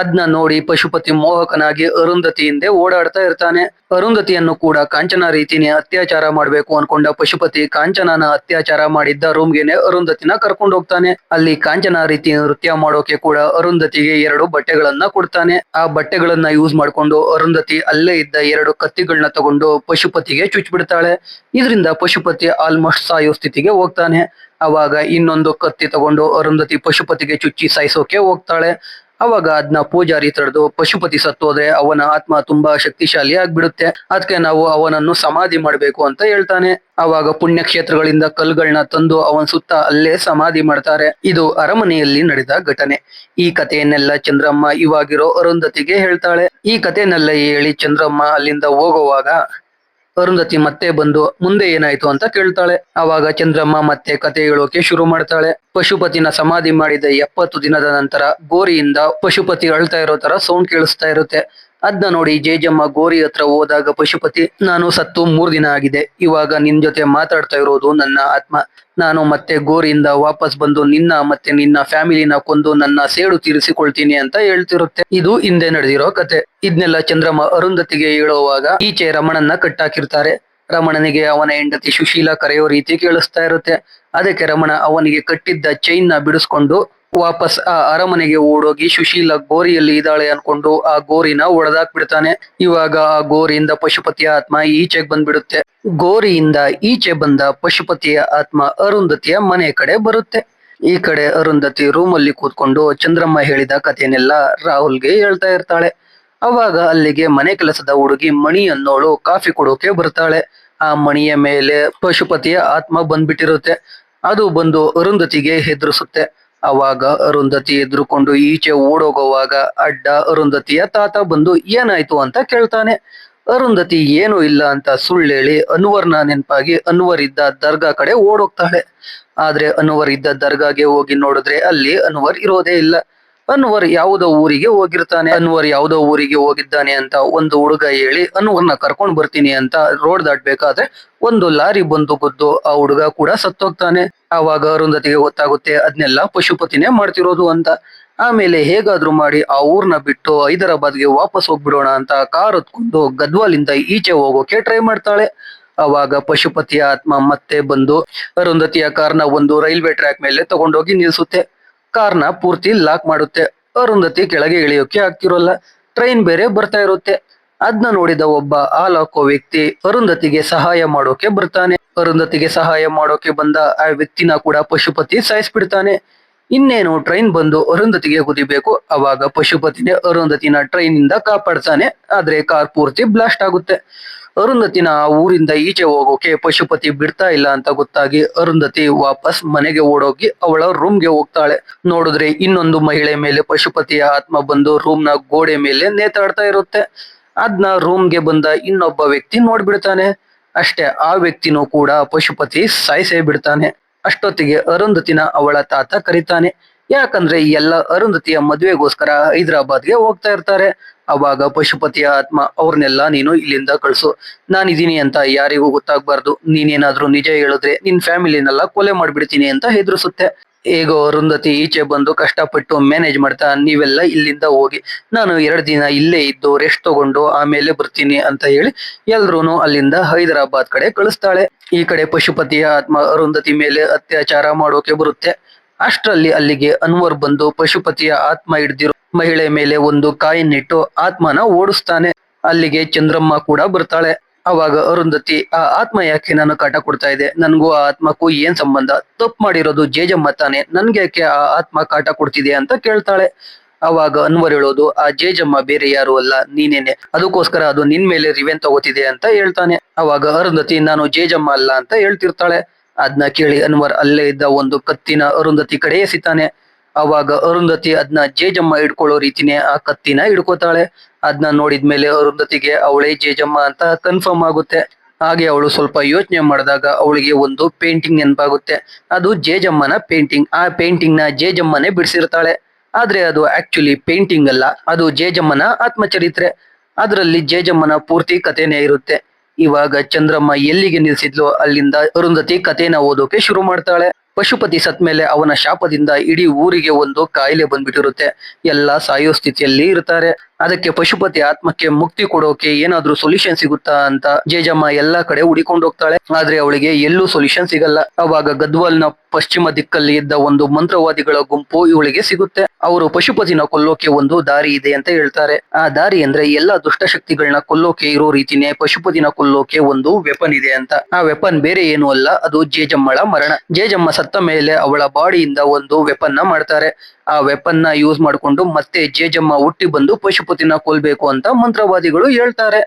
ಅದ್ನ ನೋಡಿ ಪಶುಪತಿ ಮೋಹಕನಾಗಿ ಅರುಂಧತಿ ಹಿಂದೆ ಓಡಾಡ್ತಾ ಇರ್ತಾನೆ. ಅರುಂಧತಿಯನ್ನು ಕೂಡ ಕಾಂಚನ ರೀತಿನೇ ಅತ್ಯಾಚಾರ ಮಾಡ್ಬೇಕು ಅನ್ಕೊಂಡ ಪಶುಪತಿ ಕಾಂಚನನ ಅತ್ಯಾಚಾರ ಮಾಡಿದ್ದ ರೂಮ್ಗೆನೆ ಅರುಂಧತಿನ ಕರ್ಕೊಂಡು ಹೋಗ್ತಾನೆ. ಅಲ್ಲಿ ಕಾಂಚನ ರೀತಿ ನೃತ್ಯ ಮಾಡೋಕೆ ಕೂಡ ಅರುಂಧತಿಗೆ 2 ಬಟ್ಟೆಗಳನ್ನ ಕೊಡ್ತಾನೆ. ಆ ಬಟ್ಟೆಗಳನ್ನ ಯೂಸ್ ಮಾಡ್ಕೊಂಡು ಅರುಂಧತಿ ಅಲ್ಲೇ ಇದ್ದ 2 ಕತ್ತಿಗಳನ್ನ ತಗೊಂಡು ಪಶುಪತಿಗೆ ಚುಚ್ಬಿಡ್ತಾಳೆ. ಇದರಿಂದ ಪಶುಪತಿ ಆಲ್ಮೋಸ್ಟ್ ಸಾಯೋ ಸ್ಥಿತಿಗೆ ಹೋಗ್ತಾನೆ. ಅವಾಗ ಇನ್ನೊಂದು ಕತ್ತಿ ತಗೊಂಡು ಅರುಂಧತಿ ಪಶುಪತಿಗೆ ಚುಚ್ಚಿ ಸಾಯಿಸೋಕೆ ಹೋಗ್ತಾಳೆ. ಅವಾಗ ಅದನ್ನ ಪೂಜಾರಿ ತಡೆದು ಪಶುಪತಿ ಸತ್ತೋದ್ರೆ ಅವನ ಆತ್ಮ ತುಂಬಾ ಶಕ್ತಿಶಾಲಿ ಆಗ್ಬಿಡುತ್ತೆ, ಅದಕ್ಕೆ ನಾವು ಅವನನ್ನು ಸಮಾಧಿ ಮಾಡ್ಬೇಕು ಅಂತ ಹೇಳ್ತಾನೆ. ಅವಾಗ ಪುಣ್ಯಕ್ಷೇತ್ರಗಳಿಂದ ಕಲ್ಗಳನ್ನ ತಂದು ಅವನ್ ಸುತ್ತ ಅಲ್ಲೇ ಸಮಾಧಿ ಮಾಡ್ತಾರೆ. ಇದು ಅರಮನೆಯಲ್ಲಿ ನಡೆದ ಘಟನೆ. ಈ ಕಥೆಯನ್ನೆಲ್ಲ ಚಂದ್ರಮ್ಮ ಇವಾಗಿರೋ ಅರುಂಧತಿಗೆ ಹೇಳ್ತಾಳೆ. ಈ ಕಥೆಯನ್ನೆಲ್ಲ ಹೇಳಿ ಚಂದ್ರಮ್ಮ ಅಲ್ಲಿಂದ ಹೋಗುವಾಗ ಅರುಂಧತಿ ಮತ್ತೆ ಬಂದು ಮುಂದೆ ಏನಾಯ್ತು ಅಂತ ಕೇಳ್ತಾಳೆ. ಅವಾಗ ಚಂದ್ರಮ್ಮ ಮತ್ತೆ ಕತೆ ಹೇಳೋಕೆ ಶುರು ಮಾಡ್ತಾಳೆ. ಪಶುಪತಿನ ಸಮಾಧಿ ಮಾಡಿದ 70 ದಿನದ ನಂತರ ಗೋರಿಯಿಂದ ಪಶುಪತಿ ಅಳ್ತಾ ಇರೋ ತರ ಸೌಂಡ್ ಕೇಳಿಸ್ತಾ ಇರುತ್ತೆ. ಅದನ್ನ ನೋಡಿ ಜೇಜಮ್ಮ ಗೋರಿ ಹತ್ರ ಹೋದಾಗ ಪಶುಪತಿ, ನಾನು ಸತ್ತು 3 ದಿನ ಆಗಿದೆ, ಇವಾಗ ನಿನ್ ಜೊತೆ ಮಾತಾಡ್ತಾ ಇರೋದು ನನ್ನ ಆತ್ಮ, ನಾನು ಮತ್ತೆ ಗೋರಿಯಿಂದ ವಾಪಸ್ ಬಂದು ನಿನ್ನ ಮತ್ತೆ ನಿನ್ನ ಫ್ಯಾಮಿಲಿನ ಕೊಂದು ನನ್ನ ಸೇಡು ತೀರಿಸಿಕೊಳ್ತೀನಿ ಅಂತ ಹೇಳ್ತಿರುತ್ತೆ. ಇದು ಹಿಂದೆ ನಡೆದಿರೋ ಕತೆ. ಇದನ್ನೆಲ್ಲ ಚಂದ್ರಮ್ಮ ಅರುಂಧತಿಗೆ ಹೇಳುವಾಗ ಈಚೆ ರಮಣನ್ನ ಕಟ್ಟಾಕಿರ್ತಾರೆ. ರಮಣನಿಗೆ ಅವನ ಹೆಂಡತಿ ಸುಶೀಲ ಕರೆಯೋ ರೀತಿ ಕೇಳಿಸ್ತಾ ಇರುತ್ತೆ. ಅದಕ್ಕೆ ರಮಣ ಅವನಿಗೆ ಕಟ್ಟಿದ್ದ ಚೈನ್ ನ ಬಿಡಿಸ್ಕೊಂಡು ವಾಪಸ್ ಆ ಅರಮನೆಗೆ ಓಡೋಗಿ ಸುಶೀಲ ಗೋರಿಯಲ್ಲಿ ಇದ್ದಾಳೆ ಅನ್ಕೊಂಡು ಆ ಗೋರಿನ ಒಡೆದಾಕ್ ಬಿಡ್ತಾನೆ. ಇವಾಗ ಆ ಗೋರಿಯಿಂದ ಪಶುಪತಿಯ ಆತ್ಮ ಈಚೆಗೆ ಬಂದ್ಬಿಡುತ್ತೆ. ಗೋರಿಯಿಂದ ಈಚೆ ಬಂದ ಪಶುಪತಿಯ ಆತ್ಮ ಅರುಂಧತಿಯ ಮನೆ ಕಡೆ ಬರುತ್ತೆ. ಈ ಕಡೆ ಅರುಂಧತಿ ರೂಮಲ್ಲಿ ಕೂತ್ಕೊಂಡು ಚಂದ್ರಮ್ಮ ಹೇಳಿದ ಕಥೆಯನ್ನೆಲ್ಲ ರಾಹುಲ್ಗೆ ಹೇಳ್ತಾ ಇರ್ತಾಳೆ. ಅವಾಗ ಅಲ್ಲಿಗೆ ಮನೆ ಕೆಲಸದ ಹುಡುಗಿ ಮಣಿ ಅನ್ನೋಳು ಕಾಫಿ ಕೊಡೋಕೆ ಬರ್ತಾಳೆ. ಆ ಮಣಿಯ ಮೇಲೆ ಪಶುಪತಿಯ ಆತ್ಮ ಬಂದ್ಬಿಟ್ಟಿರುತ್ತೆ. ಅದು ಬಂದು ಅರುಂಧತಿಗೆ ಹೆದರಿಸುತ್ತೆ. ಅವಾಗ ಅರುಂಧತಿ ಎದ್ರುಕೊಂಡು ಈಚೆ ಓಡೋಗುವಾಗ ಅಡ್ಡ ಅರುಂಧತಿಯ ತಾತ ಬಂದು ಏನಾಯ್ತು ಅಂತ ಕೇಳ್ತಾನೆ. ಅರುಂಧತಿ ಏನು ಇಲ್ಲ ಅಂತ ಸುಳ್ಳು ಹೇಳಿ ಅನ್ವರ್ನ ನೆನಪಾಗಿ ಅನ್ವರ್ ಇದ್ದ ದರ್ಗಾ ಕಡೆ ಓಡೋಗ್ತಾಳೆ. ಆದ್ರೆ ಅನ್ವರ್ ಇದ್ದ ದರ್ಗಾಗೆ ಹೋಗಿ ನೋಡಿದ್ರೆ ಅಲ್ಲಿ ಅನ್ವರ್ ಇರೋದೇ ಇಲ್ಲ. ಅನ್ವರ್ ಯಾವುದೋ ಊರಿಗೆ ಹೋಗಿರ್ತಾನೆ. ಅನ್ವರ್ ಯಾವುದೋ ಊರಿಗೆ ಹೋಗಿದ್ದಾನೆ ಅಂತ ಒಂದು ಹುಡುಗ ಹೇಳಿ ಅನ್ವರ್ನ ಕರ್ಕೊಂಡ್ ಬರ್ತೀನಿ ಅಂತ ರೋಡ್ ದಾಟ್ಬೇಕಾದ್ರೆ ಒಂದು ಲಾರಿ ಬಂದು ಗುದ್ದು ಆ ಹುಡುಗ ಕೂಡ ಸತ್ತೋಗ್ತಾನೆ. ಆವಾಗ ಅರುಂಧತಿಗೆ ಗೊತ್ತಾಗುತ್ತೆ ಅದನ್ನೆಲ್ಲ ಪಶುಪತಿನೇ ಮಾಡ್ತಿರೋದು ಅಂತ. ಆಮೇಲೆ ಹೇಗಾದ್ರೂ ಮಾಡಿ ಆ ಊರ್ನ ಬಿಟ್ಟು ಹೈದರಾಬಾದ್ಗೆ ವಾಪಸ್ ಹೋಗ್ಬಿಡೋಣ ಅಂತ ಕಾರ್ ಹೊತ್ಕೊಂಡು ಗದ್ವಾಲಿಂದ ಈಚೆ ಹೋಗೋಕೆ ಟ್ರೈ ಮಾಡ್ತಾಳೆ. ಅವಾಗ ಪಶುಪತಿಯ ಆತ್ಮ ಮತ್ತೆ ಬಂದು ಅರುಂಧತಿಯ ಕಾರ್ನ ಒಂದು ರೈಲ್ವೆ ಟ್ರ್ಯಾಕ್ ಮೇಲೆ ತಗೊಂಡೋಗಿ ನಿಲ್ಸುತ್ತೆ. ಕಾರ್ನ ಪೂರ್ತಿ ಲಾಕ್ ಮಾಡುತ್ತೆ. ಅರುಂಧತಿ ಕೆಳಗೆ ಇಳಿಯೋಕೆ ಆಗ್ತಿರೋಲ್ಲ. ಟ್ರೈನ್ ಬೇರೆ ಬರ್ತಾ ಇರುತ್ತೆ. ಅದ್ನ ನೋಡಿದ ಒಬ್ಬ ಹಾಲಾಕೋ ವ್ಯಕ್ತಿ ಅರುಂಧತಿಗೆ ಸಹಾಯ ಮಾಡೋಕೆ ಬರ್ತಾನೆ. ಅರುಂಧತಿಗೆ ಸಹಾಯ ಮಾಡೋಕೆ ಬಂದ ಆ ವ್ಯಕ್ತಿನ ಕೂಡ ಪಶುಪತಿ ಸಾಯಿಸ್ಬಿಡ್ತಾನೆ. ಇನ್ನೇನು ಟ್ರೈನ್ ಬಂದು ಅರುಂಧತಿಗೆ ಗುದಿಬೇಕು. ಅವಾಗ ಪಶುಪತಿನೇ ಅರುಂಧತಿನ ಟ್ರೈನ್ ಇಂದ ಕಾಪಾಡ್ತಾನೆ. ಆದ್ರೆ ಕಾರ್ ಪೂರ್ತಿ ಬ್ಲಾಸ್ಟ್ ಆಗುತ್ತೆ. ಅರುಂಧತಿನ ಆ ಊರಿಂದ ಈಚೆ ಹೋಗೋಕೆ ಪಶುಪತಿ ಬಿಡ್ತಾ ಇಲ್ಲ ಅಂತ ಗೊತ್ತಾಗಿ ಅರುಂಧತಿ ವಾಪಸ್ ಮನೆಗೆ ಓಡೋಗಿ ಅವಳ ರೂಮ್ಗೆ ಹೋಗ್ತಾಳೆ. ನೋಡಿದ್ರೆ ಇನ್ನೊಂದು ಮಹಿಳೆ ಮೇಲೆ ಪಶುಪತಿಯ ಆತ್ಮ ಬಂದು ರೂಮ್ನ ಗೋಡೆ ಮೇಲೆ ನೇತಾಡ್ತಾ ಇರುತ್ತೆ. ಅದ್ನ ರೂಮ್ಗೆ ಬಂದ ಇನ್ನೊಬ್ಬ ವ್ಯಕ್ತಿ ನೋಡ್ಬಿಡ್ತಾನೆ. ಅಷ್ಟೇ, ಆ ವ್ಯಕ್ತಿನೂ ಕೂಡ ಪಶುಪತಿ ಸಾಯಿಸೇ ಬಿಡ್ತಾನೆ. ಅಷ್ಟೊತ್ತಿಗೆ ಅರುಂಧತಿನ ಅವಳ ತಾತ ಕರೀತಾನೆ. ಯಾಕಂದ್ರೆ ಎಲ್ಲ ಅರುಂಧತಿಯ ಮದುವೆಗೋಸ್ಕರ ಹೈದರಾಬಾದ್ಗೆ ಹೋಗ್ತಾ ಇರ್ತಾರೆ. ಅವಾಗ ಪಶುಪತಿಯ ಆತ್ಮ ಅವ್ರನ್ನೆಲ್ಲ ನೀನು ಇಲ್ಲಿಂದ ಕಳ್ಸು, ನಾನಿದ್ದೀನಿ ಅಂತ ಯಾರಿಗೂ ಗೊತ್ತಾಗ್ಬಾರ್ದು, ನೀನೇನಾದ್ರೂ ನಿಜ ಹೇಳಿದ್ರೆ ನಿನ್ ಫ್ಯಾಮಿಲಿನೆಲ್ಲ ಕೊಲೆ ಮಾಡ್ಬಿಡ್ತೀನಿ ಅಂತ ಹೆದರ್ಸುತ್ತೆ. ಹೇಗೋ ಅರುಂಧತಿ ಈಚೆ ಬಂದು ಕಷ್ಟಪಟ್ಟು ಮ್ಯಾನೇಜ್ ಮಾಡ್ತಾ ನೀವೆಲ್ಲ ಇಲ್ಲಿಂದ ಹೋಗಿ, ನಾನು 2 ದಿನ ಇಲ್ಲೇ ಇದ್ದು ರೆಸ್ಟ್ ತಗೊಂಡು ಆಮೇಲೆ ಬರ್ತೀನಿ ಅಂತ ಹೇಳಿ ಎಲ್ರೂನು ಅಲ್ಲಿಂದ ಹೈದರಾಬಾದ್ ಕಡೆ ಕಳಿಸ್ತಾಳೆ. ಈ ಕಡೆ ಪಶುಪತಿಯ ಆತ್ಮ ಅರುಂಧತಿ ಮೇಲೆ ಅತ್ಯಾಚಾರ ಮಾಡೋಕೆ ಬರುತ್ತೆ. ಅಷ್ಟರಲ್ಲಿ ಅಲ್ಲಿಗೆ ಅನ್ವರ್ ಬಂದು ಪಶುಪತಿಯ ಆತ್ಮ ಹಿಡ್ದಿರೋ ಮಹಿಳೆ ಮೇಲೆ ಒಂದು ಕಾಯಿನ್ನಿಟ್ಟು ಆತ್ಮನ ಓಡಿಸ್ತಾನೆ. ಅಲ್ಲಿಗೆ ಚಂದ್ರಮ್ಮ ಕೂಡ ಬರ್ತಾಳೆ. ಅವಾಗ ಅರುಂಧತಿ, ಆ ಆತ್ಮ ಯಾಕೆ ನಾನು ಕಾಟ ಕೊಡ್ತಾ ಇದೆ, ನನ್ಗೂ ಆ ಆತ್ಮಕ್ಕೂ ಏನ್ ಸಂಬಂಧ, ತಪ್ಪು ಮಾಡಿರೋದು ಜೇಜಮ್ಮ ತಾನೆ, ನನ್ಗೆ ಯಾಕೆ ಆ ಆತ್ಮ ಕಾಟ ಕೊಡ್ತಿದೆ ಅಂತ ಕೇಳ್ತಾಳೆ. ಅವಾಗ ಅನ್ವರ್ ಹೇಳೋದು, ಆ ಜೇಜಮ್ಮ ಬೇರೆ ಯಾರು ಅಲ್ಲ, ನೀನೇನೆ, ಅದಕ್ಕೋಸ್ಕರ ಅದು ನಿನ್ ಮೇಲೆ ರಿವೆನ್ ತಗೋತಿದೆ ಅಂತ ಹೇಳ್ತಾನೆ. ಅವಾಗ ಅರುಂಧತಿ, ನಾನು ಜೇಜಮ್ಮ ಅಲ್ಲ ಅಂತ ಹೇಳ್ತಿರ್ತಾಳೆ. ಅದ್ನ ಕೇಳಿ ಅನ್ವರ್ ಅಲ್ಲೇ ಇದ್ದ ಒಂದು ಕತ್ತಿನ ಅರುಂಧತಿ ಕಡೆ ಎಸಿತಾನೆ. ಅವಾಗ ಅರುಂಧತಿ ಅದ್ನ ಜೇಜಮ್ಮ ಹಿಡ್ಕೊಳ್ಳೋ ರೀತಿನೇ ಆ ಕತ್ತಿನ ಹಿಡ್ಕೋತಾಳೆ. ಅದ್ನ ನೋಡಿದ್ಮೇಲೆ ಅರುಂಧತಿಗೆ ಅವಳೇ ಜೇಜಮ್ಮ ಅಂತ ಕನ್ಫರ್ಮ್ ಆಗುತ್ತೆ. ಹಾಗೆ ಅವಳು ಸ್ವಲ್ಪ ಯೋಚನೆ ಮಾಡಿದಾಗ ಅವಳಿಗೆ ಒಂದು ಪೇಂಟಿಂಗ್ ನೆನಪಾಗುತ್ತೆ. ಅದು ಜೇಜಮ್ಮನ ಪೇಂಟಿಂಗ್. ಆ ಪೇಂಟಿಂಗ್ ನ ಜೇಜಮ್ಮನೇ ಬಿಡಿಸಿರ್ತಾಳೆ. ಆದ್ರೆ ಅದು ಆಕ್ಚುಲಿ ಪೇಂಟಿಂಗ್ ಅಲ್ಲ, ಅದು ಜೇಜಮ್ಮನ ಆತ್ಮಚರಿತ್ರೆ. ಅದರಲ್ಲಿ ಜೇಜಮ್ಮನ ಪೂರ್ತಿ ಕಥೆನೇ ಇರುತ್ತೆ. ಇವಾಗ ಚಂದ್ರಮ್ಮ ಎಲ್ಲಿಗೆ ನಿಲ್ಸಿದ್ಲು ಅಲ್ಲಿಂದ ಅರುಂಧತಿ ಕಥೆನ ಓದೋಕೆ ಶುರು ಮಾಡ್ತಾಳೆ. ಪಶುಪತಿ ಸತ್ ಮೇಲೆ ಅವನ ಶಾಪದಿಂದ ಇಡೀ ಊರಿಗೆ ಒಂದು ಕಾಯಿಲೆ ಬಂದ್ಬಿಟ್ಟಿರುತ್ತೆ. ಎಲ್ಲ ಸಾಯೋ ಸ್ಥಿತಿಯಲ್ಲಿ ಇರ್ತಾರೆ. ಅದಕ್ಕೆ ಪಶುಪತಿ ಆತ್ಮಕ್ಕೆ ಮುಕ್ತಿ ಕೊಡೋಕೆ ಏನಾದ್ರೂ ಸೊಲ್ಯೂಷನ್ ಸಿಗುತ್ತಾ ಅಂತ ಜೇಜಮ್ಮ ಎಲ್ಲಾ ಕಡೆ ಹುಡಿಕೊಂಡು ಹೋಗ್ತಾಳೆ. ಆದ್ರೆ ಅವಳಿಗೆ ಎಲ್ಲೂ ಸೊಲ್ಯೂಷನ್ ಸಿಗಲ್ಲ. ಅವಾಗ ಗದ್ವಾಲ್ನ ಪಶ್ಚಿಮ ದಿಕ್ಕಲ್ಲಿ ಇದ್ದ ಒಂದು ಮಂತ್ರವಾದಿಗಳ ಗುಂಪು ಇವಳಿಗೆ ಸಿಗುತ್ತೆ. ಅವರು ಪಶುಪತಿನ ಕೊಲ್ಲೋಕೆ ಒಂದು ದಾರಿ ಇದೆ ಅಂತ ಹೇಳ್ತಾರೆ. ಆ ದಾರಿ ಅಂದ್ರೆ ಎಲ್ಲಾ ದುಷ್ಟಶಕ್ತಿಗಳನ್ನ ಕೊಲ್ಲೋಕೆ ಇರೋ ರೀತಿನೇ ಪಶುಪತಿನ ಕೊಲ್ಲೋಕೆ ಒಂದು ವೆಪನ್ ಇದೆ ಅಂತ. ಆ ವೆಪನ್ ಬೇರೆ ಏನು ಅಲ್ಲ, ಅದು ಜೇಜಮ್ಮಳ ಮರಣ. ಜೇಜಮ್ಮ ಸತ್ತ ಮೇಲೆ ಅವಳ ಬಾಡಿಯಿಂದ ಒಂದು ವೆಪನ್ ನ ಮಾಡ್ತಾರೆ. ಆ ವೆಪನ್ ನ ಯೂಸ್ ಮಾಡ್ಕೊಂಡು ಮತ್ತೆ ಜೇಜಮ್ಮ ಹುಟ್ಟಿ ಬಂದು ಪಶುಪತಿನ ಕೊಲ್ಬೇಕು ಅಂತ ಮಂತ್ರವಾದಿಗಳು ಹೇಳ್ತಾರೆ.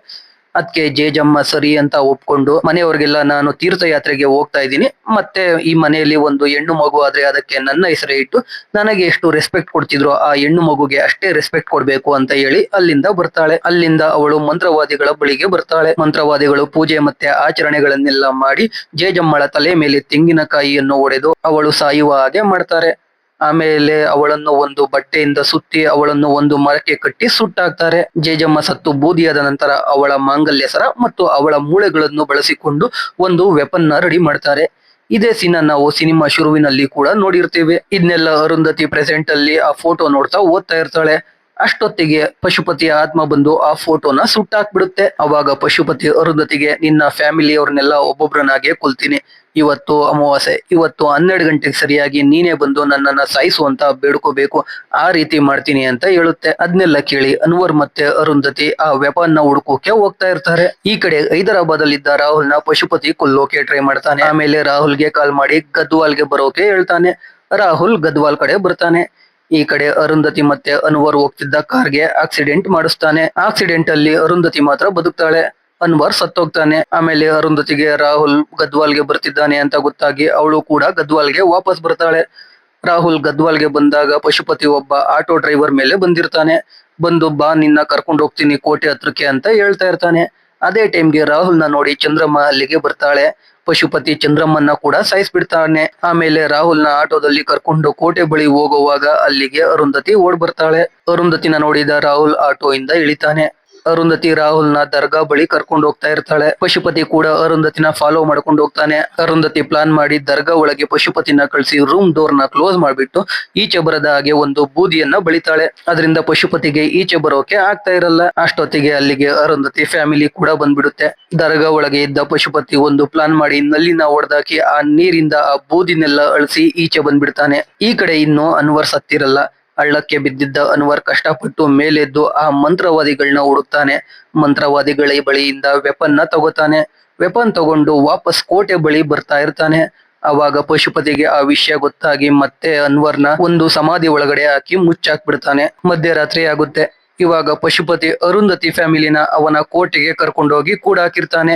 ಅದಕ್ಕೆ ಜೇಜಮ್ಮ ಸರಿ ಅಂತ ಒಪ್ಕೊಂಡು ಮನೆಯವ್ರಿಗೆಲ್ಲ ನಾನು ತೀರ್ಥಯಾತ್ರೆಗೆ ಹೋಗ್ತಾ ಇದ್ದೀನಿ, ಮತ್ತೆ ಈ ಮನೆಯಲ್ಲಿ ಒಂದು ಹೆಣ್ಣು ಮಗು ಆದ್ರೆ ಅದಕ್ಕೆ ನನ್ನ ಹೆಸರೇ ಇಟ್ಟು ನನಗೆ ಎಷ್ಟು ರೆಸ್ಪೆಕ್ಟ್ ಕೊಡ್ತಿದ್ರು ಆ ಹೆಣ್ಣು ಮಗುಗೆ ಅಷ್ಟೇ ರೆಸ್ಪೆಕ್ಟ್ ಕೊಡ್ಬೇಕು ಅಂತ ಹೇಳಿ ಅಲ್ಲಿಂದ ಬರ್ತಾಳೆ. ಅಲ್ಲಿಂದ ಅವಳು ಮಂತ್ರವಾದಿಗಳ ಬಳಿಗೆ ಬರ್ತಾಳೆ. ಮಂತ್ರವಾದಿಗಳು ಪೂಜೆ ಮತ್ತೆ ಆಚರಣೆಗಳನ್ನೆಲ್ಲ ಮಾಡಿ ಜೇಜಮ್ಮಳ ತಲೆ ಮೇಲೆ ತೆಂಗಿನಕಾಯಿಯನ್ನು ಒಡೆದು ಅವಳು ಸಾಯುವ ಹಾಗೆ ಮಾಡ್ತಾರೆ. ಆಮೇಲೆ ಅವಳನ್ನು ಒಂದು ಬಟ್ಟೆಯಿಂದ ಸುತ್ತಿ ಅವಳನ್ನು ಒಂದು ಮರಕ್ಕೆ ಕಟ್ಟಿ ಸುಟ್ಟಾಕ್ತಾರೆ. ಜೇಜಮ್ಮ ಸತ್ತು ಬೂದಿಯಾದ ನಂತರ ಅವಳ ಮಾಂಗಲ್ಯ ಸರ ಮತ್ತು ಅವಳ ಮೂಳೆಗಳನ್ನು ಬಳಸಿಕೊಂಡು ಒಂದು ವೆಪನ್ ನ ರೆಡಿ ಮಾಡ್ತಾರೆ. ಇದೇ ಸೀನ್ ನಾವು ಸಿನಿಮಾ ಶುರುವಿನಲ್ಲಿ ಕೂಡ ನೋಡಿರ್ತೇವೆ. ಇದನ್ನೆಲ್ಲ ಅರುಂಧತಿ ಪ್ರೆಸೆಂಟ್ ಅಲ್ಲಿ ಆ ಫೋಟೋ ನೋಡ್ತಾ ಓದ್ತಾ ಇರ್ತಾಳೆ. ಅಷ್ಟೊತ್ತಿಗೆ ಪಶುಪತಿಯ ಆತ್ಮ ಬಂದು ಆ ಫೋಟೋನ ಸುಟ್ಟಾಕ್ಬಿಡುತ್ತೆ. ಅವಾಗ ಪಶುಪತಿ ಅರುಂಧತಿಗೆ, ನಿನ್ನ ಫ್ಯಾಮಿಲಿಯವ್ರನ್ನೆಲ್ಲ ಒಬ್ಬೊಬ್ರನ್ನಾಗೆ ಕೊಲ್ತೀನಿ, ಇವತ್ತು ಅಮಾವಾಸ್ಯೆ, ಇವತ್ತು 12 ಗಂಟೆಗೆ ಸರಿಯಾಗಿ ನೀನೇ ಬಂದು ನನ್ನನ್ನ ಸಾಯಿಸು ಅಂತ ಬೇಡ್ಕೋಬೇಕು, ಆ ರೀತಿ ಮಾಡ್ತೀನಿ ಅಂತ ಹೇಳುತ್ತೆ. ಅದನ್ನೆಲ್ಲ ಕೇಳಿ ಅನ್ವರ್ ಮತ್ತೆ ಅರುಂಧತಿ ಆ ವೆಪನ್ ನ ಹುಡುಕೋಕೆ ಹೋಗ್ತಾ ಇರ್ತಾರೆ. ಈ ಕಡೆ ಹೈದರಾಬಾದ್ ಅಲ್ಲಿ ಇದ್ದ ರಾಹುಲ್ ನ ಪಶುಪತಿ ಕೊಲ್ಲೋಕೆ ಟ್ರೈ ಮಾಡ್ತಾನೆ. ಆಮೇಲೆ ರಾಹುಲ್ಗೆ ಕಾಲ್ ಮಾಡಿ ಗದ್ವಾಲ್ಗೆ ಬರೋಕೆ ಹೇಳ್ತಾನೆ. ರಾಹುಲ್ ಗದ್ವಾಲ್ ಕಡೆ ಬರ್ತಾನೆ. ಈ ಕಡೆ ಅರುಂಧತಿ ಮತ್ತೆ ಅನ್ವರ್ ಹೋಗ್ತಿದ್ದ ಕಾರ್ಗೆ ಆಕ್ಸಿಡೆಂಟ್ ಮಾಡಿಸ್ತಾನೆ. ಆಕ್ಸಿಡೆಂಟ್ ಅಲ್ಲಿ ಅರುಂಧತಿ ಮಾತ್ರ ಬದುಕ್ತಾಳೆ, ಅನ್ವರ್ ಸತ್ತೋಗ್ತಾನೆ. ಆಮೇಲೆ ಅರುಂಧತಿಗೆ ರಾಹುಲ್ ಗದ್ವಾಲ್ಗೆ ಬರ್ತಿದ್ದಾನೆ ಅಂತ ಗೊತ್ತಾಗಿ ಅವಳು ಕೂಡ ಗದ್ವಾಲ್ಗೆ ವಾಪಸ್ ಬರ್ತಾಳೆ. ರಾಹುಲ್ ಗದ್ವಾಲ್ಗೆ ಬಂದಾಗ ಪಶುಪತಿ ಒಬ್ಬ ಆಟೋ ಡ್ರೈವರ್ ಮೇಲೆ ಬಂದಿರ್ತಾನೆ. ಬಂದು, ಬಾ ನಿನ್ನ ಕರ್ಕೊಂಡು ಹೋಗ್ತೀನಿ ಕೋಟೆ ಹತ್ರಕ್ಕೆ ಅಂತ ಹೇಳ್ತಾ ಇರ್ತಾನೆ. ಅದೇ ಟೈಮ್ಗೆ ರಾಹುಲ್ನ ನೋಡಿ ಚಂದ್ರಮ್ಮ ಅಲ್ಲಿಗೆ ಬರ್ತಾಳೆ. ಪಶುಪತಿ ಚಂದ್ರಮ್ಮನ್ನ ಕೂಡ ಸಾಯಿಸ್ಬಿಡ್ತಾನೆ. ಆಮೇಲೆ ರಾಹುಲ್ನ ಆಟೋದಲ್ಲಿ ಕರ್ಕೊಂಡು ಕೋಟೆ ಬಳಿ ಹೋಗುವಾಗ ಅಲ್ಲಿಗೆ ಅರುಂಧತಿ ಓಡ್ ಬರ್ತಾಳೆ. ಅರುಂಧತಿನ ನೋಡಿದ ರಾಹುಲ್ ಆಟೋ ಇಂದ ಇಳಿತಾನೆ. ಅರುಂಧತಿ ರಾಹುಲ್ನ ದರ್ಗಾ ಬಳಿ ಕರ್ಕೊಂಡು ಹೋಗ್ತಾ ಇರ್ತಾಳೆ. ಪಶುಪತಿ ಕೂಡ ಅರುಂಧತಿನ ಫಾಲೋ ಮಾಡ್ಕೊಂಡು ಹೋಗ್ತಾನೆ. ಅರುಂಧತಿ ಪ್ಲಾನ್ ಮಾಡಿ ದರ್ಗಾ ಒಳಗೆ ಪಶುಪತಿನ ಕಳಿಸಿ ರೂಮ್ ಡೋರ್ ನ ಕ್ಲೋಸ್ ಮಾಡ್ಬಿಟ್ಟು ಈಚೆ ಬರದ ಹಾಗೆ ಒಂದು ಬೂದಿಯನ್ನ ಬಳಿತಾಳೆ. ಅದರಿಂದ ಪಶುಪತಿಗೆ ಈಚೆ ಬರೋಕೆ ಆಗ್ತಾ ಇರಲ್ಲ. ಅಷ್ಟೊತ್ತಿಗೆ ಅಲ್ಲಿಗೆ ಅರುಂಧತಿ ಫ್ಯಾಮಿಲಿ ಕೂಡ ಬಂದ್ಬಿಡುತ್ತೆ. ದರ್ಗಾ ಒಳಗೆ ಇದ್ದ ಪಶುಪತಿ ಒಂದು ಪ್ಲಾನ್ ಮಾಡಿ ನಲ್ಲಿನ ಹೊಡೆದಾಕಿ ಆ ನೀರಿಂದ ಆ ಬೂದಿನೆಲ್ಲ ಅಳಿಸಿ ಈಚೆ ಬಂದ್ಬಿಡ್ತಾನೆ. ಈ ಕಡೆ ಇನ್ನು ಅನ್ವರ್ ಸತ್ತಿರಲ್ಲ. ಹಳ್ಳಕ್ಕೆ ಬಿದ್ದಿದ್ದ ಅನ್ವರ್ ಕಷ್ಟಪಟ್ಟು ಮೇಲೆದ್ದು ಆ ಮಂತ್ರವಾದಿಗಳನ್ನ ಹುಡುಕ್ತಾನೆ. ಮಂತ್ರವಾದಿಗಳ ಬಳಿಯಿಂದ ವೆಪನ್ ನ ತಗೋತಾನೆ. ವೆಪನ್ ತಗೊಂಡು ವಾಪಸ್ ಕೋಟೆ ಬಳಿ ಬರ್ತಾ ಇರ್ತಾನೆ. ಅವಾಗ ಪಶುಪತಿಗೆ ಆ ವಿಷಯ ಗೊತ್ತಾಗಿ ಮತ್ತೆ ಅನ್ವರ್ನ ಒಂದು ಸಮಾಧಿ ಒಳಗಡೆ ಹಾಕಿ ಮುಚ್ಚಾಕ್ಬಿಡ್ತಾನೆ. ಮಧ್ಯರಾತ್ರಿ ಆಗುತ್ತೆ. ಇವಾಗ ಪಶುಪತಿ ಅರುಂಧತಿ ಫ್ಯಾಮಿಲಿನ ಅವನ ಕೋಟೆಗೆ ಕರ್ಕೊಂಡೋಗಿ ಕೂಡ ಹಾಕಿರ್ತಾನೆ.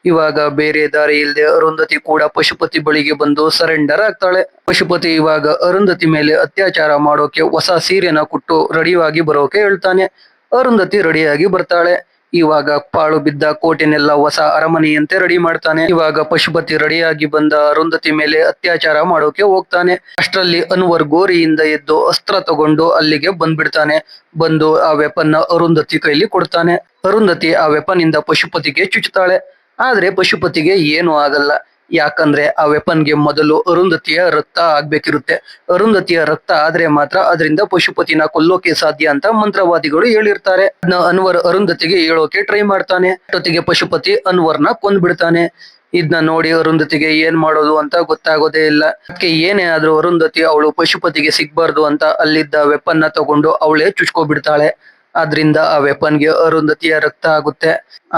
ಇವಾಗ ಬೇರೆ ದಾರಿ ಇಲ್ಲದೆ ಅರುಂಧತಿ ಕೂಡ ಪಶುಪತಿ ಬಳಿಗೆ ಬಂದು ಸರೆಂಡರ್ ಆಗ್ತಾಳೆ. ಪಶುಪತಿ ಇವಾಗ ಅರುಂಧತಿ ಮೇಲೆ ಅತ್ಯಾಚಾರ ಮಾಡೋಕೆ ಹೊಸ ಸೀರೆನ ಕೊಟ್ಟು ರೆಡಿಯಾಗಿ ಬರೋಕೆ ಹೇಳ್ತಾನೆ. ಅರುಂಧತಿ ರೆಡಿಯಾಗಿ ಬರ್ತಾಳೆ. ಇವಾಗ ಪಾಳು ಬಿದ್ದ ಕೋಟೆನೆಲ್ಲ ಹೊಸ ಅರಮನೆಯಂತೆ ರೆಡಿ ಮಾಡ್ತಾನೆ. ಇವಾಗ ಪಶುಪತಿ ರೆಡಿಯಾಗಿ ಬಂದ ಅರುಂಧತಿ ಮೇಲೆ ಅತ್ಯಾಚಾರ ಮಾಡೋಕೆ ಹೋಗ್ತಾನೆ. ಅಷ್ಟರಲ್ಲಿ ಅನ್ವರ್ ಗೋರಿಯಿಂದ ಎದ್ದು ಅಸ್ತ್ರ ತಗೊಂಡು ಅಲ್ಲಿಗೆ ಬಂದ್ಬಿಡ್ತಾನೆ. ಬಂದು ಆ ವೆಪನ್ ನ ಅರುಂಧತಿ ಕೈಲಿ ಕೊಡ್ತಾನೆ. ಅರುಂಧತಿ ಆ ವೆಪನ್ ಇಂದ ಪಶುಪತಿಗೆ ಚುಚ್ಚುತ್ತಾಳೆ. ಆದ್ರೆ ಪಶುಪತಿಗೆ ಏನು ಆಗಲ್ಲ. ಯಾಕಂದ್ರೆ ಆ ವೆಪನ್ಗೆ ಮೊದಲು ಅರುಂಧತಿಯ ರಕ್ತ ಆಗ್ಬೇಕಿರುತ್ತೆ. ಅರುಂಧತಿಯ ರಕ್ತ ಆದ್ರೆ ಮಾತ್ರ ಅದರಿಂದ ಪಶುಪತಿನ ಕೊಲ್ಲೋಕೆ ಸಾಧ್ಯ ಅಂತ ಮಂತ್ರವಾದಿಗಳು ಹೇಳಿರ್ತಾರೆ. ಅನ್ವರ್ ಅರುಂಧತಿಗೆ ಹೇಳೋಕೆ ಟ್ರೈ ಮಾಡ್ತಾನೆ. ಅಷ್ಟೊತ್ತಿಗೆ ಪಶುಪತಿ ಅನ್ವರ್ನ ಕೊಂದ್ಬಿಡ್ತಾನೆ. ಇದನ್ನ ನೋಡಿ ಅರುಂಧತಿಗೆ ಏನ್ ಮಾಡೋದು ಅಂತ ಗೊತ್ತಾಗೋದೇ ಇಲ್ಲ. ಅದಕ್ಕೆ ಏನೇ ಆದ್ರೂ ಅರುಂಧತಿ ಅವಳು ಪಶುಪತಿಗೆ ಸಿಗ್ಬಾರ್ದು ಅಂತ ಅಲ್ಲಿದ್ದ ವೆಪನ್ ನ ತಗೊಂಡು ಅವಳೇ ಚುಚ್ಕೊಬಿಡ್ತಾಳೆ. ಆದ್ರಿಂದ ಆ ವೆಪನ್ಗೆ ಅರುಂಧತಿಯ ರಕ್ತ ಆಗುತ್ತೆ.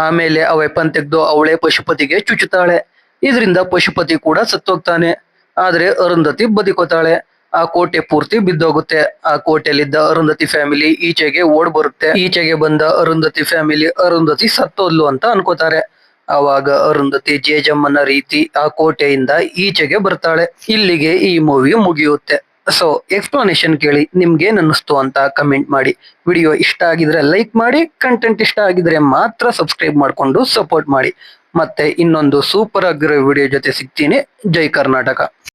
ಆಮೇಲೆ ಆ ವೆಪನ್ ತೆಗೆದು ಅವಳೇ ಪಶುಪತಿಗೆ ಚುಚ್ಚುತ್ತಾಳೆ. ಇದರಿಂದ ಪಶುಪತಿ ಕೂಡ ಸತ್ತೋಗ್ತಾನೆ. ಆದ್ರೆ ಅರುಂಧತಿ ಬದುಕೋತಾಳೆ. ಆ ಕೋಟೆ ಪೂರ್ತಿ ಬಿದ್ದೋಗುತ್ತೆ. ಆ ಕೋಟೆಯಲ್ಲಿದ್ದ ಅರುಂಧತಿ ಫ್ಯಾಮಿಲಿ ಈಚೆಗೆ ಓಡ್ ಬರುತ್ತೆ. ಈಚೆಗೆ ಬಂದ ಅರುಂಧತಿ ಫ್ಯಾಮಿಲಿ ಅರುಂಧತಿ ಸತ್ತೋದ್ಲು ಅಂತ ಅನ್ಕೋತಾರೆ. ಆವಾಗ ಅರುಂಧತಿ ಜೇಜಮ್ಮನ ರೀತಿ ಆ ಕೋಟೆಯಿಂದ ಈಚೆಗೆ ಬರ್ತಾಳೆ. ಇಲ್ಲಿಗೆ ಈ ಮೂವಿ ಮುಗಿಯುತ್ತೆ. ಸೊ ಎಕ್ಸ್ಪ್ಲನೇಷನ್ ಕೇಳಿ ನಿಮ್ಗೇನ್ ಅನ್ನಿಸ್ತು ಅಂತ ಕಮೆಂಟ್ ಮಾಡಿ. ವಿಡಿಯೋ ಇಷ್ಟ ಆಗಿದ್ರೆ ಲೈಕ್ ಮಾಡಿ. ಕಂಟೆಂಟ್ ಇಷ್ಟ ಆಗಿದ್ರೆ ಮಾತ್ರ ಸಬ್ಸ್ಕ್ರೈಬ್ ಮಾಡ್ಕೊಂಡು ಸಪೋರ್ಟ್ ಮಾಡಿ. ಮತ್ತೆ ಇನ್ನೊಂದು ಸೂಪರ್ ಆಗಿರೋ ವಿಡಿಯೋ ಜೊತೆ ಸಿಗ್ತೀನಿ. ಜೈ ಕರ್ನಾಟಕ.